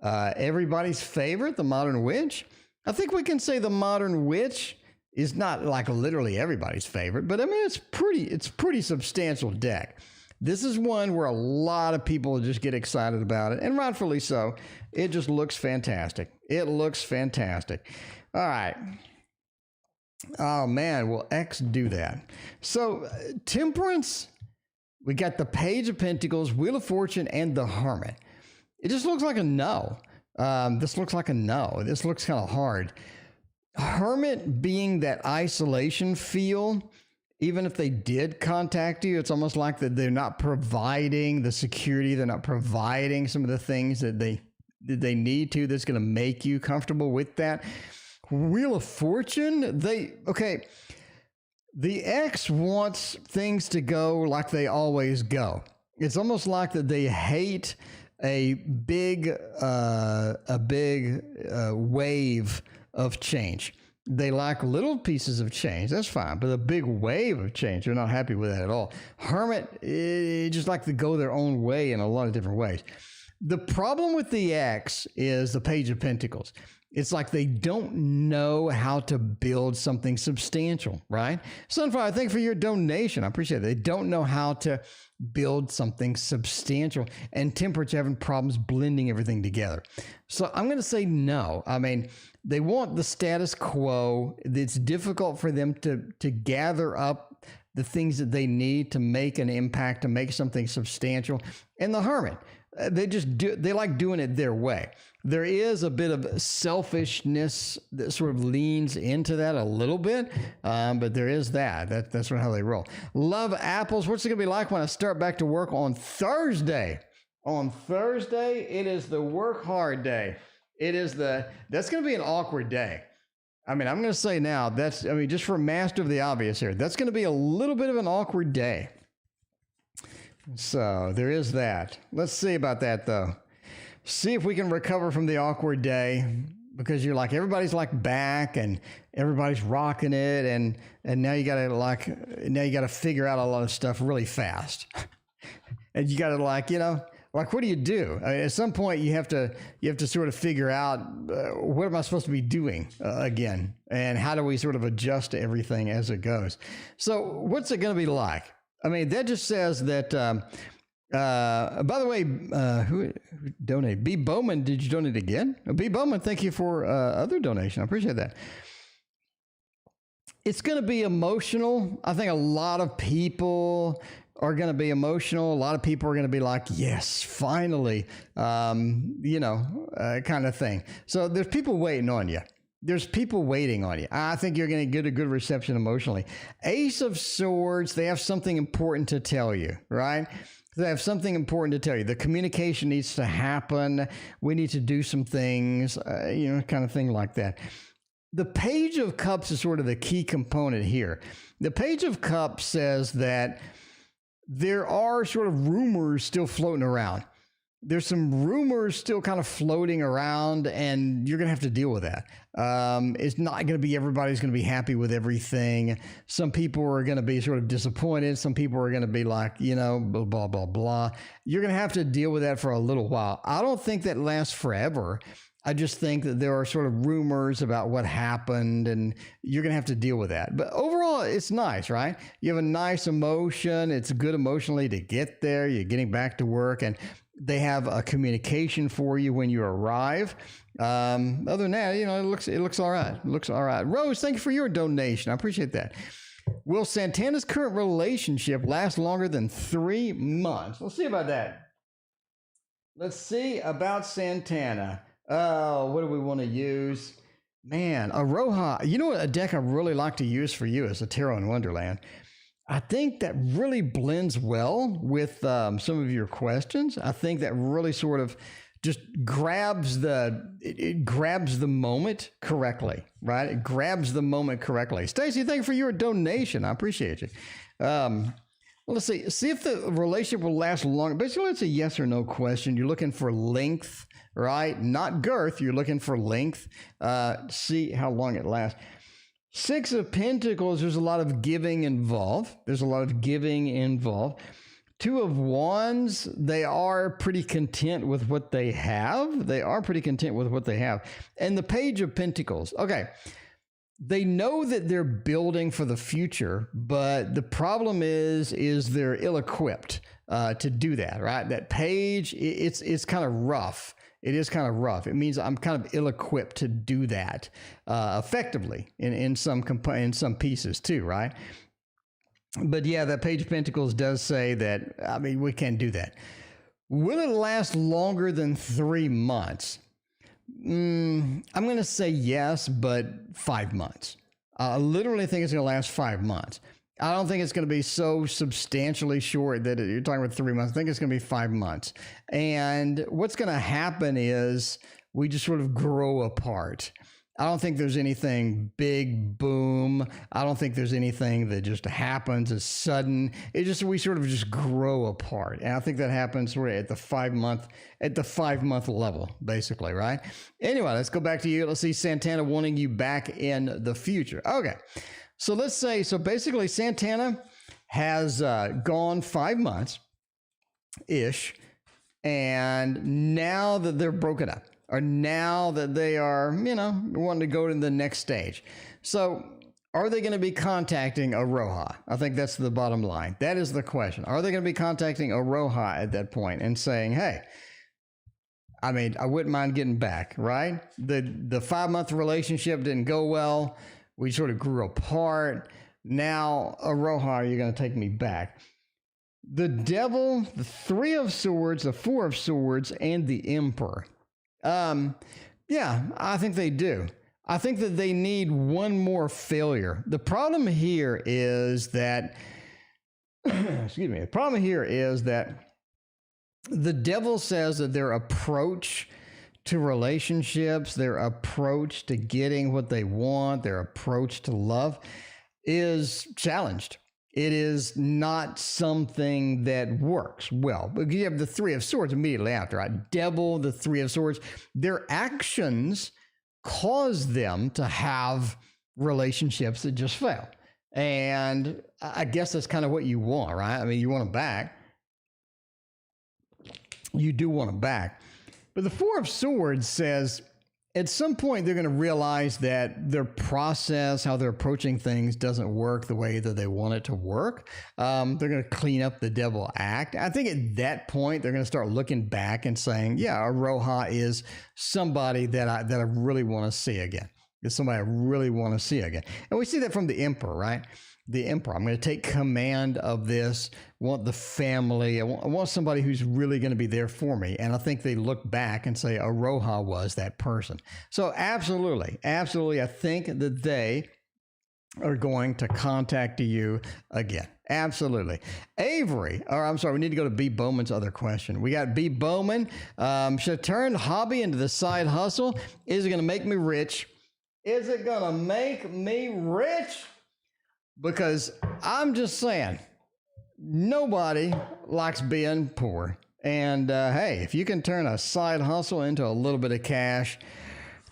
everybody's favorite, the Modern Witch. I think we can say the Modern Witch is not like literally everybody's favorite, but I mean, it's pretty substantial deck. This is one where a lot of people just get excited about it, and rightfully so. It just looks fantastic. It looks fantastic. All right. Oh man, will X do that? So Temperance, we got the Page of Pentacles, Wheel of Fortune, and the Hermit. It just looks like a no. This looks like a no. This looks kind of hard. Hermit being that isolation feel, even if they did contact you, it's almost like that they're not providing the security. They're not providing some of the things that they need to that's going to make you comfortable with that. Wheel of Fortune, the ex wants things to go like they always go. It's almost like that they hate a big wave of change. They like little pieces of change. That's fine. But a big wave of change, they're not happy with that at all. Hermit, just like to go their own way in a lot of different ways. The problem with the X is the Page of Pentacles. It's like they don't know how to build something substantial, right? Sunflower, thank you for your donation. I appreciate it. They don't know how to build something substantial. And Temperance having problems blending everything together. So I'm going to say no. I mean, they want the status quo. It's difficult for them to gather up the things that they need to make an impact, to make something substantial. And the Hermit, they like doing it their way. There is a bit of selfishness that sort of leans into that a little bit, but there is that. That's sort of how they roll. Love apples. What's it going to be like when I start back to work on Thursday? On Thursday, it is the work hard day. That's going to be an awkward day. I mean, I'm going to say now, just for master of the obvious here, that's going to be a little bit of an awkward day. So there is that. Let's see about that, though. See if we can recover from the awkward day, because you're like, everybody's like back and everybody's rocking it. And now you got to figure out a lot of stuff really fast. And you got to what do you do? I mean, at some point you have to sort of figure out what am I supposed to be doing again? And how do we sort of adjust to everything as it goes? So what's it going to be like? I mean, that just says that, by the way, who donated? B. Bowman, did you donate again? B. Bowman, thank you for other donation. I appreciate that. It's going to be emotional. I think a lot of people are going to be emotional. A lot of people are going to be like, yes, finally, kind of thing. So there's people waiting on you. There's people waiting on you. I think you're going to get a good reception emotionally. Ace of Swords, they have something important to tell you, right? They have something important to tell you. The communication needs to happen. We need to do some things, kind of thing like that. The Page of Cups is sort of the key component here. The Page of Cups says that there are sort of rumors still floating around. There's some rumors still kind of floating around, and you're going to have to deal with that. It's not going to be everybody's going to be happy with everything. Some people are going to be sort of disappointed. Some people are going to be like, blah, blah, blah, blah. You're going to have to deal with that for a little while. I don't think that lasts forever. I just think that there are sort of rumors about what happened, and you're going to have to deal with that. But overall, it's nice, right? You have a nice emotion. It's good emotionally to get there. You're getting back to work, and they have a communication for you when you arrive. Other than that, it looks all right. It looks all right. Rose, thank you for your donation. I appreciate that. Will Santana's current relationship last longer than 3 months? Let's see about that. Let's see about Santana. What do we want to use? Man, Aroha. You know what a deck I really like to use for you is a Tarot in Wonderland. I think that really blends well with some of your questions. I think that really sort of just grabs it grabs the moment correctly, right? It grabs the moment correctly. Stacy, thank you for your donation. I appreciate you. Well, let's see if the relationship will last longer. Basically, it's a yes or no question. You're looking for length, right? Not girth. You're looking for length. See how long it lasts. 6 of Pentacles, there's a lot of giving involved. 2 of Wands, they are pretty content with what they have. And the Page of Pentacles. Okay. They know that they're building for the future, but the problem is they're ill-equipped to do that, right? That page, it's kind of rough. It is kind of rough. It means I'm kind of ill-equipped to do that effectively in some pieces too, right? But yeah, that Page of Pentacles does say that, we can't do that. Will it last longer than 3 months? I'm going to say yes, but 5 months. I literally think it's going to last 5 months. I don't think it's going to be so substantially short that you're talking about 3 months. I think it's going to be 5 months. And what's going to happen is we just sort of grow apart. I don't think there's anything big boom. I don't think there's anything that just happens as sudden. We sort of just grow apart. And I think that happens sort of at the 5 month level, basically, right? Anyway, let's go back to you. Let's see Santana wanting you back in the future. Okay. So let's say, basically Santana has gone 5 months-ish And now that they're broken up, or now that they are, wanting to go to the next stage. So are they going to be contacting Aroha? I think that's the bottom line. That is the question. Are they going to be contacting Aroha at that point and saying, hey, I wouldn't mind getting back, right? The 5-month relationship didn't go well. We sort of grew apart. Now, Aroha, you're going to take me back. The Devil, the 3 of Swords, the 4 of Swords, and the Emperor. Yeah, I think they do. I think that they need one more failure. The problem here is that, excuse me, the problem here is that the Devil says that their approach to relationships, their approach to getting what they want, their approach to love is challenged. It is not something that works well. But you have the 3 of Swords immediately after, right? Devil, the 3 of Swords. Their actions cause them to have relationships that just fail. And I guess that's kind of what you want, right? You want them back. You do want them back. But the 4 of Swords says, at some point, they're going to realize that their process, how they're approaching things, doesn't work the way that they want it to work. They're going to clean up the devil act. I think at that point, they're going to start looking back and saying, yeah, Aroha is somebody that I really want to see again. It's somebody I really want to see again. And we see that from the Emperor, right? The Emperor. I'm going to take command of this. I want the family. I want somebody who's really going to be there for me. And I think they look back and say, Aroha was that person. So absolutely, I think that they are going to contact you again. Absolutely. Avery, or I'm sorry, we need to go to B. Bowman's other question. We got B. Bowman. Should I turn hobby into the side hustle? Is it going to make me rich? Is it going to make me rich? Because I'm just saying, nobody likes being poor. And hey, if you can turn a side hustle into a little bit of cash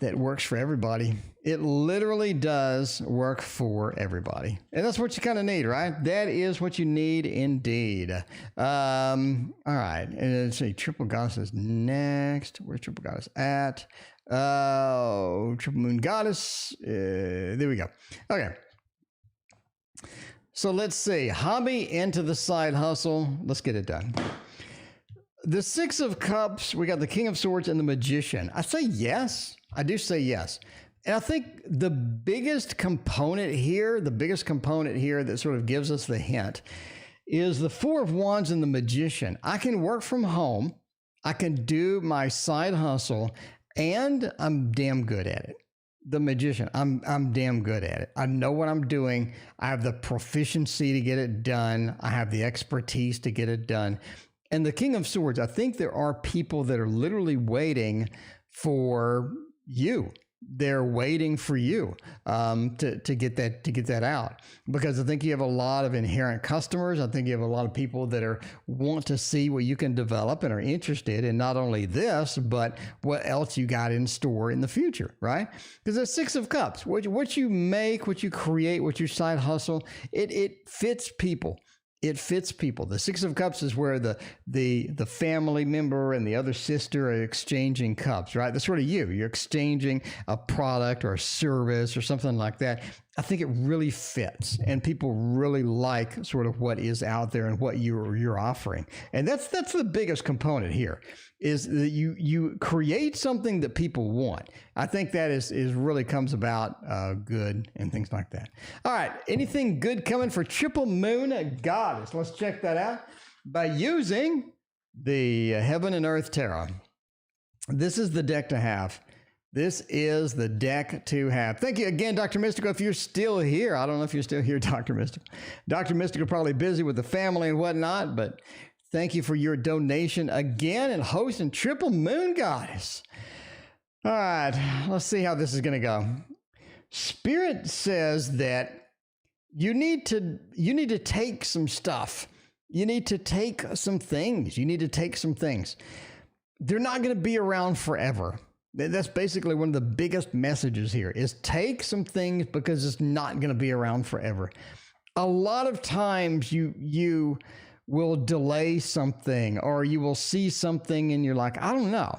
that works for everybody, it literally does work for everybody. And that's what you kind of need, right? That is what you need indeed. All right. And let's see, Triple Goddess is next. Where's Triple Goddess at? Triple Moon Goddess. There we go. Okay. So let's see, hobby into the side hustle. Let's get it done. The 6 of Cups, we got the King of Swords and the Magician. I say yes. I do say yes. And I think the biggest component here that sort of gives us the hint is the 4 of Wands and the Magician. I can work from home. I can do my side hustle, and I'm damn good at it. The Magician, I'm damn good at it. I know what I'm doing. I have the proficiency to get it done. I have the expertise to get it done. And the King of Swords, I think there are people that are literally waiting for you. They're waiting for you to get that out, because I think you have a lot of inherent customers. I think you have a lot of people that want to see what you can develop and are interested in not only this, but what else you got in store in the future, right? Because the 6 of Cups, what you make, what you create, what you side hustle, it fits people. It fits people. The 6 of Cups is where the family member and the other sister are exchanging cups, right? That's sort of you. You're exchanging a product or a service or something like that. I think it really fits, and people really like sort of what is out there and what you're offering. And that's the biggest component here, is that you create something that people want. I think that is really comes about good and things like that. All right, anything good coming for Triple Moon Goddess? Let's check that out by using the Heaven and Earth Tarot. This is the deck to have. This is the deck to have. Thank you again, Dr. Mystical. If you're still here, I don't know if you're still here, Dr. Mystical. Dr. Mystical probably busy with the family and whatnot, but thank you for your donation again and hosting Triple Moon Goddess. All right, let's see how this is going to go. Spirit says that you need to take some stuff. You need to take some things. They're not going to be around forever. That's basically one of the biggest messages here, is take some things, because it's not going to be around forever. A lot of times you will delay something, or you will see something and you're like, I don't know.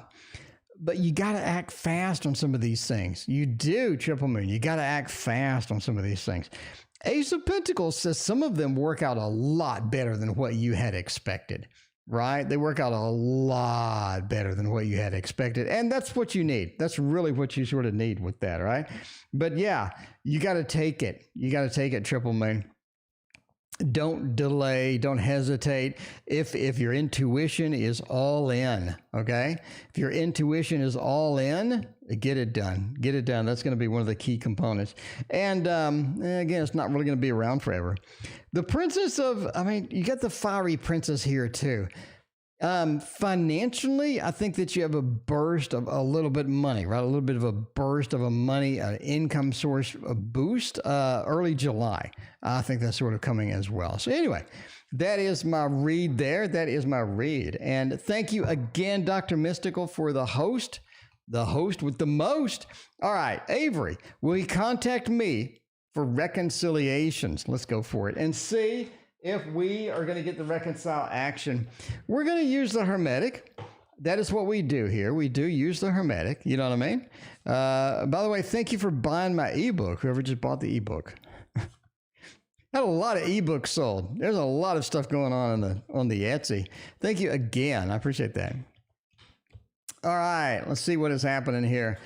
But you got to act fast on some of these things. You do, Triple Moon. You got to act fast on some of these things. Ace of Pentacles says some of them work out a lot better than what you had expected, right? They work out a lot better than what you had expected. And that's what you need. That's really what you sort of need with that, right? But yeah, you got to take it. You got to take it, Triple Moon. Don't delay, don't hesitate. If your intuition is all in, okay? If your intuition is all in, get it done. Get it done. That's going to be one of the key components. And again, it's not really going to be around forever. The Princess of, you got the fiery princess here too. Financially, I think that you have a burst of a little bit of money, right? A little bit of a burst of a money, income source, a boost, early July. I think that's sort of coming as well. So anyway, that is my read there. That is my read. And thank you again, Dr. Mystical, for the host with the most. All right, Avery, will you contact me for reconciliations? Let's go for it and see if we are going to get the reconcile action. We're going to use the Hermetic. That is what we do here. We do use the Hermetic. You know what I mean? By the way, thank you for buying my ebook, whoever just bought the ebook. Had a lot of ebooks sold. There's a lot of stuff going on the Etsy. Thank you again. I appreciate that. All right, let's see what is happening here.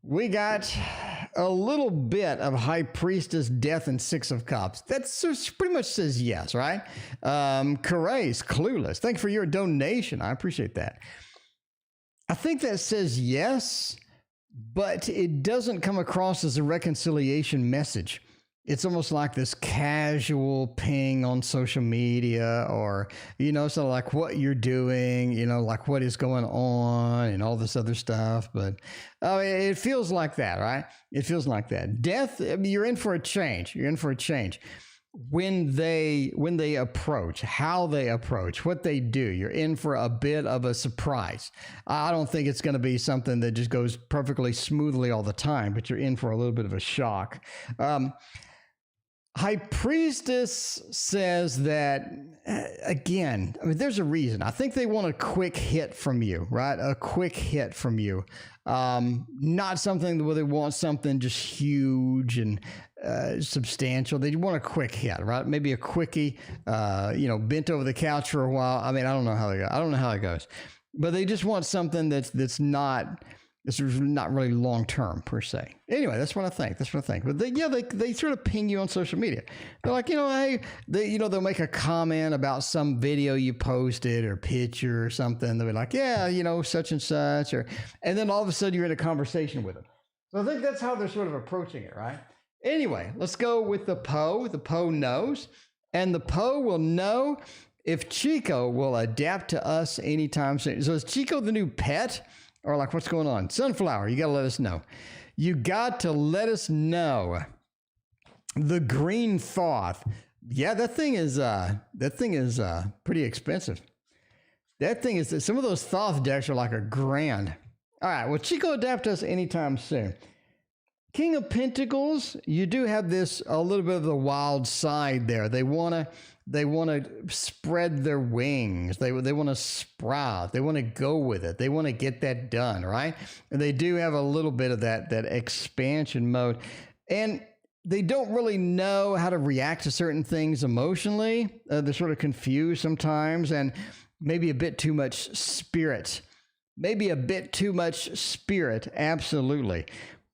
We got a little bit of High Priestess, Death, and Six of Cups. That's pretty much says yes, right? Carace, Clueless. Thank you for your donation. I appreciate that. I think that says yes, but it doesn't come across as a reconciliation message. It's almost like this casual ping on social media, or, sort of like what you're doing, like what is going on and all this other stuff. But it feels like that, right? It feels like that. Death, you're in for a change. You're in for a change. When they approach, how they approach, what they do, you're in for a bit of a surprise. I don't think it's going to be something that just goes perfectly smoothly all the time, but you're in for a little bit of a shock. High Priestess says that, again, there's a reason. I think they want a quick hit from you, right? A quick hit from you. Not something where they want something just huge and substantial. They want a quick hit, right? Maybe a quickie, bent over the couch for a while. I don't know how they go. I don't know how it goes. But they just want something that's not... It's not really long-term per se. Anyway, that's what I think. But they sort of ping you on social media. They're like, hey, they'll make a comment about some video you posted or picture or something. They'll be like, yeah, such and such, and then all of a sudden you're in a conversation with them. So I think that's how they're sort of approaching it, right? Anyway, let's go with the Poe. The Poe knows, and the Poe will know if Chico will adapt to us anytime soon. So is Chico the new pet? Or like, what's going on? Sunflower, you got to let us know. You got to let us know. The green Thoth. Yeah, that thing is pretty expensive. That thing is, some of those Thoth decks are like $1,000. All right, well, Chico adapt us anytime soon. King of Pentacles, you do have this, a little bit of the wild side there. They want to spread their wings. They want to sprout. They want to go with it. They want to get that done, right? And they do have a little bit of that expansion mode. And they don't really know how to react to certain things emotionally. They're sort of confused sometimes, and maybe a bit too much spirit. Absolutely.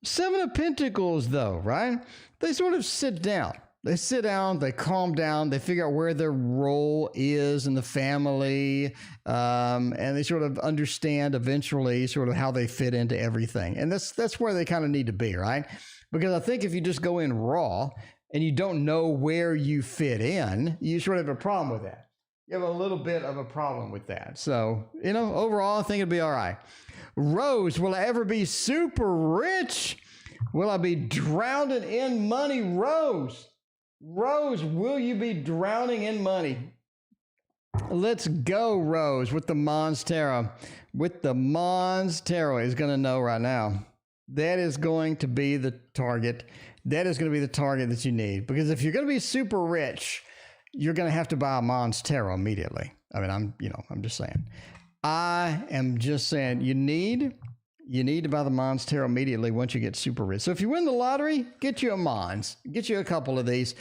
Seven of Pentacles, though, right? They sort of sit down. They sit down, they calm down, they figure out where their role is in the family, and they sort of understand eventually sort of how they fit into everything. And that's where they kind of need to be, right? Because I think if you just go in raw and you don't know where you fit in, you sort of have a problem with that. You have a little bit of a problem with that. So, overall, I think it'll be all right. Rose, will I ever be super rich? Will I be drowning in money? Rose, will you be drowning in money? Let's go, Rose, with the Mons Tarot. With the Mons Tarot is going to know right now. That is going to be the target. That is going to be the target that you need. Because if you're going to be super rich, you're going to have to buy a Mons Tarot immediately. I mean, I'm just saying. I am just saying you need to buy the Mons Tarot immediately once you get super rich. So if you win the lottery, get you a Mons, get you a couple of these.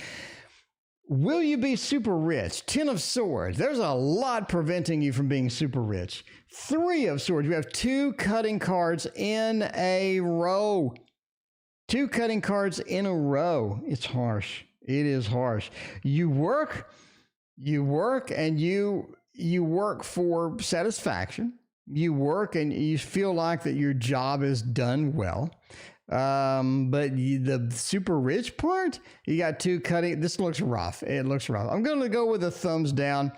Will you be super rich? 10 of Swords. There's a lot preventing you from being super rich. 3 of Swords. You have 2 cutting cards in a row. 2 cutting cards in a row. It's harsh. It is harsh. You work and you work for satisfaction. You work and you feel like that your job is done well. But the super rich part, you got 2 cutting. This looks rough. It looks rough. I'm going to go with a thumbs down.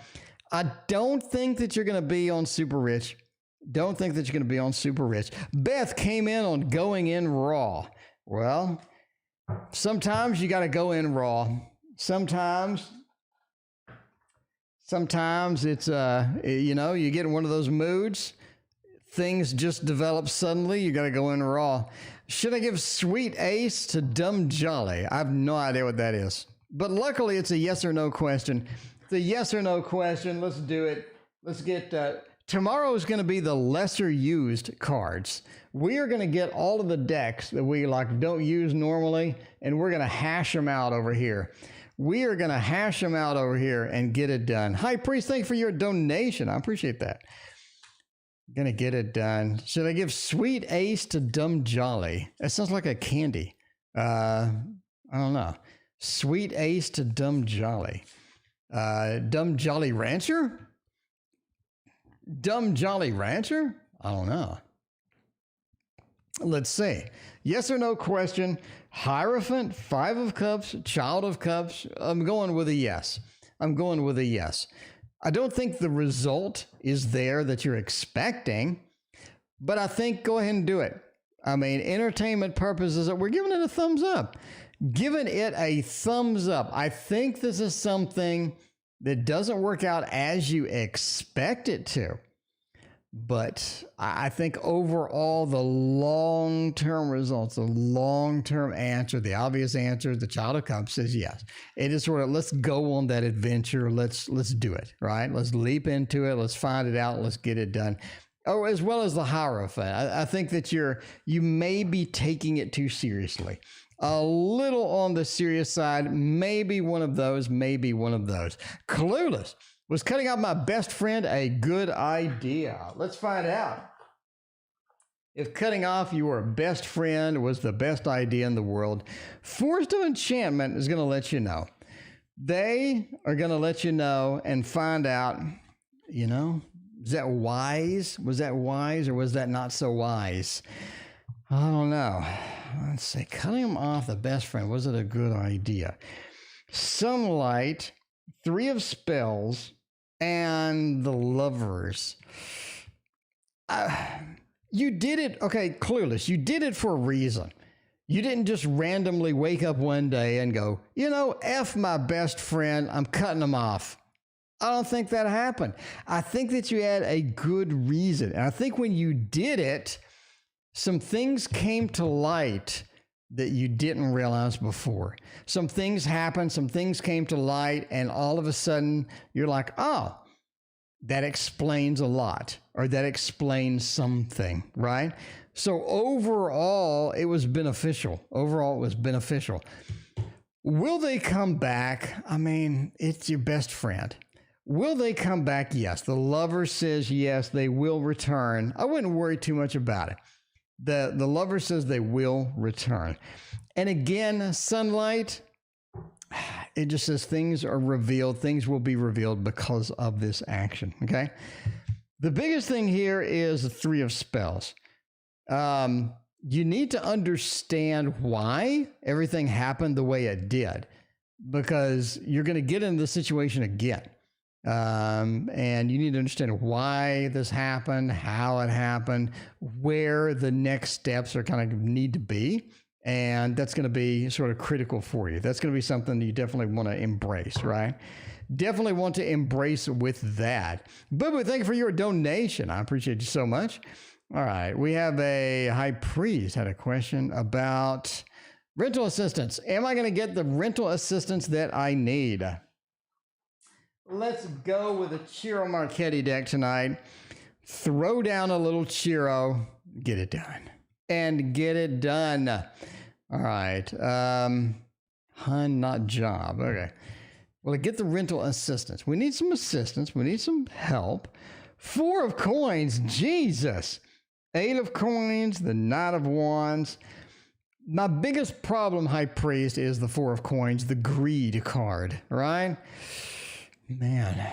I don't think that you're going to be on super rich. Don't think that you're going to be on super rich. Beth came in on going in raw. Well, sometimes you got to go in raw. Sometimes it's, you get in one of those moods. Things just develop suddenly. You got to go in raw. Should I give Sweet Ace to Dumb Jolly? I have no idea what that is. But luckily, it's a yes or no question. It's a yes or no question. Let's do it. Let's get... tomorrow is going to be the lesser used cards. We are going to get all of the decks that we don't use normally, and we're going to hash them out over here. We are going to hash them out over here and get it done. High Priest, thank you for your donation. I appreciate that. Gonna get it done. Should I give Sweet Ace to Dumb Jolly? That sounds like a candy. I don't know. Sweet Ace to Dumb Jolly. Dumb Jolly Rancher? Dumb Jolly Rancher? I don't know. Let's see. Yes or no question. Hierophant, 5 of Cups, Child of Cups. I'm going with a yes. I'm going with a yes. I don't think the result is there that you're expecting, but I think go ahead and do it. I mean, entertainment purposes, we're giving it a thumbs up. Giving it a thumbs up. I think this is something that doesn't work out as you expect it to. But I think overall, the long-term results, the long-term answer, the obvious answer, the Child of Cups is yes. It is sort of, let's go on that adventure. Let's do it, right? Let's leap into it. Let's find it out. Let's get it done. Oh, as well as the Hierophant. I think that you may be taking it too seriously. A little on the serious side, maybe one of those, Clueless. Was cutting off my best friend a good idea? Let's find out. If cutting off your best friend was the best idea in the world, Forest of Enchantment is going to let you know. They are going to let you know and find out, is that wise? Was that wise or was that not so wise? I don't know. Let's see. Cutting him off the best friend, was it a good idea? Sunlight, 3 of Spells, and the Lovers. You did it. Okay, Clueless. You did it for a reason. You didn't just randomly wake up one day and go, F my best friend. I'm cutting him off. I don't think that happened. I think that you had a good reason. And I think when you did it, some things came to light that you didn't realize before. Some things happened, some things came to light, and all of a sudden you're like, oh, that explains a lot, or that explains something, right? So overall, it was beneficial. Will they come back? I mean, it's your best friend. Will they come back? Yes. The Lover says yes, they will return. I wouldn't worry too much about it. The Lover says they will return. And again, Sunlight, it just says things are revealed. Things will be revealed because of this action, okay? The biggest thing here is the 3 of Spells. You need to understand why everything happened the way it did, because you're going to get into the situation again. And you need to understand why this happened, how it happened, where the next steps are kind of need to be. And that's going to be sort of critical for you. That's going to be something that you definitely want to embrace, right? Definitely want to embrace with that. Boo Boo, thank you for your donation. I appreciate you so much. All right. We have a High Priest had a question about rental assistance. Am I going to get the rental assistance that I need? Let's go with a Ciro Marchetti deck tonight. Throw down a little Ciro. Get it done. And get it done. All right. Hun, not job. Okay. Well, to get the rental assistance, we need some assistance. We need some help. 4 of coins. Jesus. 8 of coins. The Knight of Wands. My biggest problem, High Priest, is the 4 of coins, the greed card, right? Man,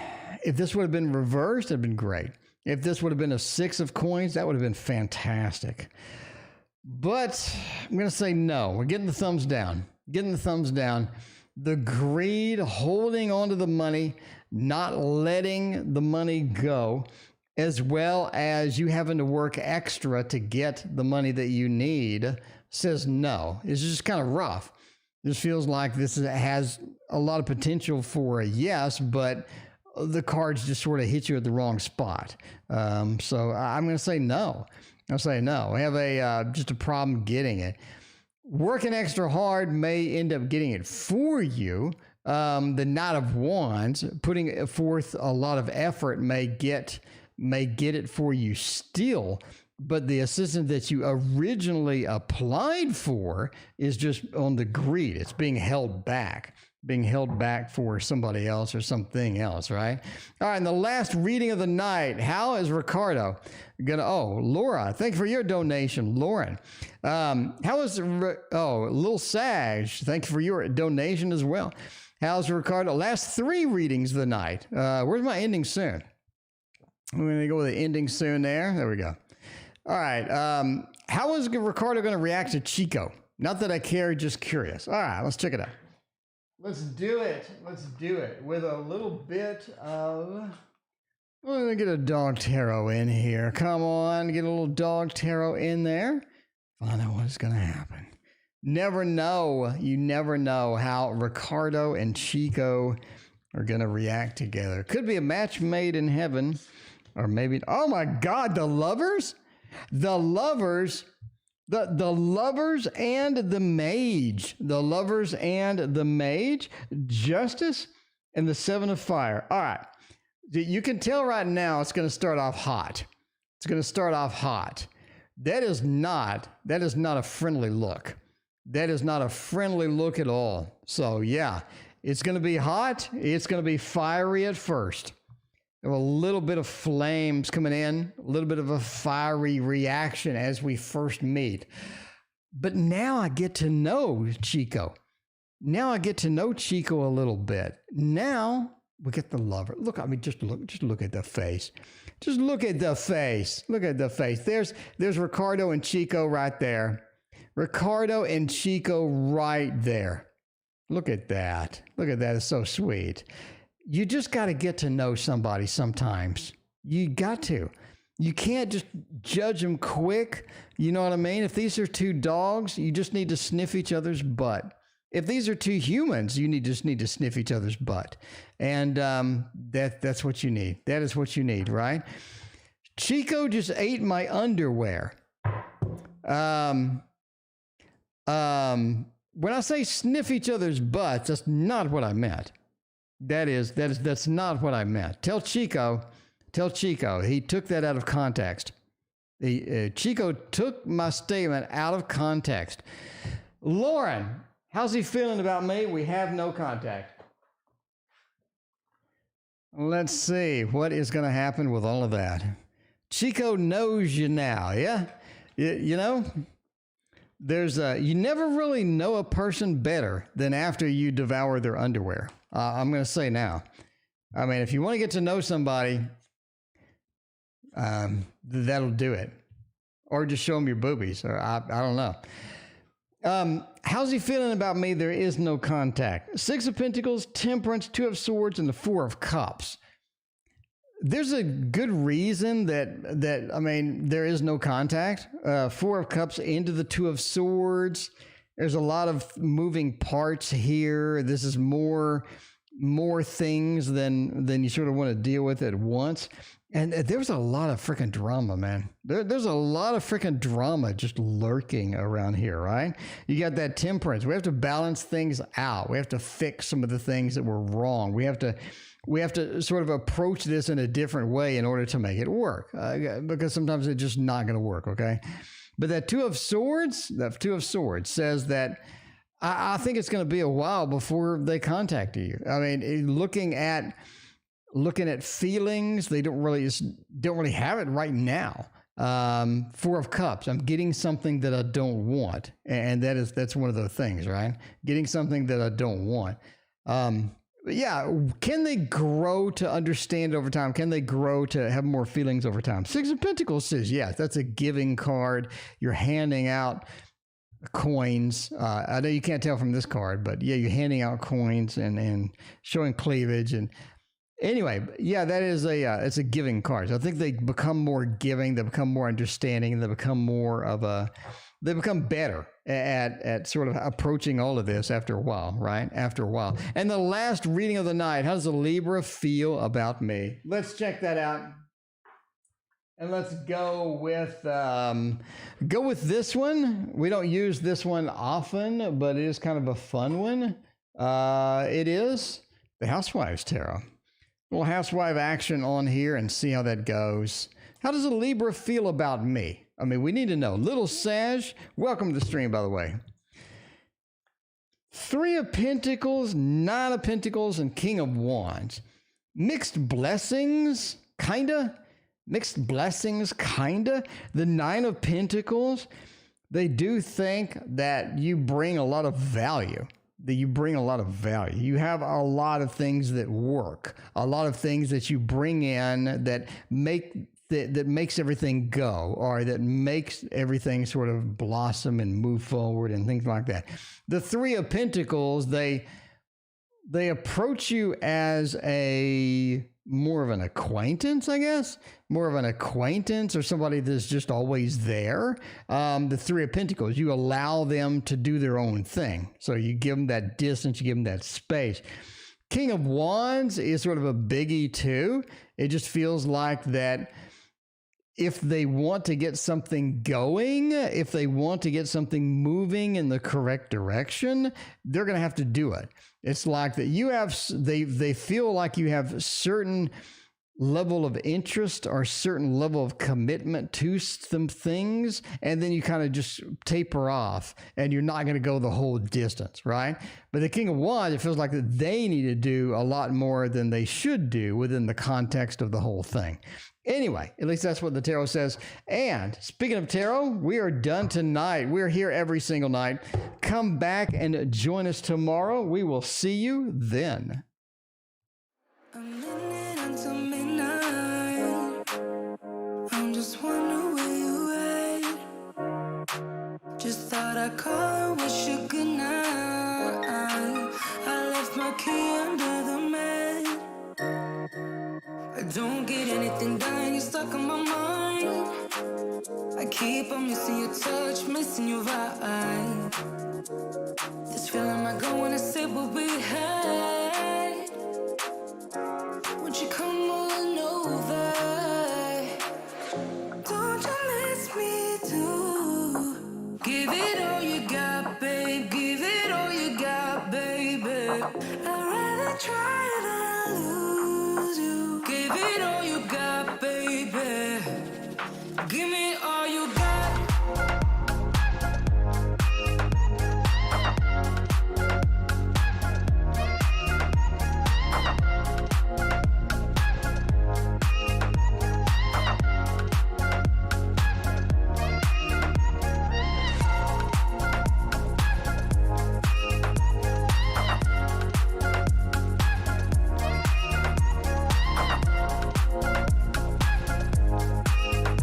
if this would have been reversed, it'd been great. If this would have been a 6 of coins, that would have been fantastic. But I'm going to say no. We're getting the thumbs down. Getting the thumbs down. The greed, holding on to the money, not letting the money go, as well as you having to work extra to get the money that you need, says no. It's just kind of rough. This feels like this has a lot of potential for a yes, but the cards just sort of hit you at the wrong spot. So I'm going to say no. I'll say no. We have just a problem getting it. Working extra hard may end up getting it for you. The Knight of Wands, putting forth a lot of effort may get it for you still. But the assistance that you originally applied for is just on the greed. It's being held back for somebody else or something else, right? All right, and the last reading of the night. How is Ricardo gonna? Oh, Laura, thank you for your donation, Lauren. How is Lil Sag? Thank you for your donation as well. How's Ricardo? Last 3 readings of the night. Where's my ending soon? I'm gonna go with the ending soon. There we go. All right. How is Ricardo going to react to Chico? Not that I care, just curious. All right, let's check it out. Let's do it. Let's do it with a little bit of... We're going to get a dog tarot in here. Come on, get a little dog tarot in there. Find out what's going to happen. Never know. You never know how Ricardo and Chico are going to react together. Could be a match made in heaven. Or maybe... Oh, my God, the lovers? The lovers and the mage. The lovers and the mage. Justice and the 7 of fire. All right. You can tell right now it's going to start off hot. It's going to start off hot. That is not a friendly look. That is not a friendly look at all. So, yeah, it's going to be hot. It's going to be fiery at first. A little bit of flames coming in, a little bit of a fiery reaction as we first meet. But now I get to know Chico. Now I get to know Chico a little bit. Now we get the lover. Look, I mean, just look at the face. Just look at the face. Look at the face. There's Ricardo and Chico right there. Ricardo and Chico right there. Look at that. Look at that. It's so sweet. You just got to get to know somebody sometimes. You got to. You can't just judge them quick. You know what I mean? If these are 2 dogs, you just need to sniff each other's butt. If these are 2 humans, you just need to sniff each other's butt. And that's what you need. That is what you need, right? Chico just ate my underwear. When I say sniff each other's butts, that's not what I meant. That's not what I meant. Tell Chico, he took that out of context. Chico took my statement out of context. Lauren, how's he feeling about me? We have no contact. Let's see what is going to happen with all of that. Chico knows you now, yeah? You know, you never really know a person better than after you devour their underwear. I'm going to say now. I mean, if you want to get to know somebody, that'll do it. Or just show them your boobies, or I don't know. How's he feeling about me? There is no contact. 6 of Pentacles, Temperance, 2 of Swords, and the 4 of Cups. There's a good reason that I mean, there is no contact. 4 of Cups into the 2 of Swords. There's a lot of moving parts here. This is more things than you sort of want to deal with at once. And there's a lot of freaking drama, man. There's a lot of freaking drama just lurking around here, right? You got that temperance. We have to balance things out. We have to fix some of the things that were wrong. We have to sort of approach this in a different way in order to make it work, because sometimes it's just not going to work, okay? But that Two of Swords says that I think it's going to be a while before they contact you. I mean, looking at feelings, they don't really have it right now. Four of Cups, I'm getting something that I don't want, and that's one of the things, right? Getting something that I don't want. Yeah, can they grow to understand over time? Can they grow to have more feelings over time? Six of Pentacles says yes. That's a giving card. You're handing out coins. I know you can't tell from this card, but yeah, you're handing out coins and showing cleavage. And anyway, yeah, that is it's a giving card. So I think they become more giving, they become more understanding, they become they become better at sort of approaching all of this after a while, right? After a while. And the last reading of the night, how does a Libra feel about me? Let's check that out. And let's go with this one. We don't use this one often, but it is kind of a fun one. It is the Housewives Tarot. A little housewife action on here and see how that goes. How does a Libra feel about me? I mean, we need to know. Little Sag, welcome to the stream, by the way. Three of Pentacles, Nine of Pentacles, and King of Wands. Mixed blessings, kinda. Mixed blessings, kinda. The Nine of Pentacles, they do think that you bring a lot of value. You have a lot of things that work, a lot of things that you bring in that makes everything go, or that makes everything sort of blossom and move forward and things like that. The Three of Pentacles, they approach you as more of an acquaintance, I guess, or somebody that's just always there. The Three of Pentacles, you allow them to do their own thing. So you give them that distance, you give them that space. King of Wands is sort of a biggie too. It just feels like that if they want to get something going, if they want to get something moving in the correct direction, they're going to have to do it. It's like that they feel like you have certain level of interest or certain level of commitment to some things, and then you kind of just taper off and you're not going to go the whole distance, right? But the King of Wands, it feels like that they need to do a lot more than they should do within the context of the whole thing. Anyway, at least that's what the tarot says. And speaking of tarot, we are done tonight. We're here every single night. Come back and join us tomorrow. We will see you then. A minute until midnight. I'm just wondering where you at. Just thought I'd call and wish you good night. I left my key under the mat. I don't get anything done, you're stuck on my mind. I keep on missing your touch, missing your vibe. This feeling might go when I say what we had. Won't you come on over? Don't you miss me too? Give it all you got, babe. Give it all you got, baby. I'd rather try than lose you. Give it all you got, baby. Give me all you got.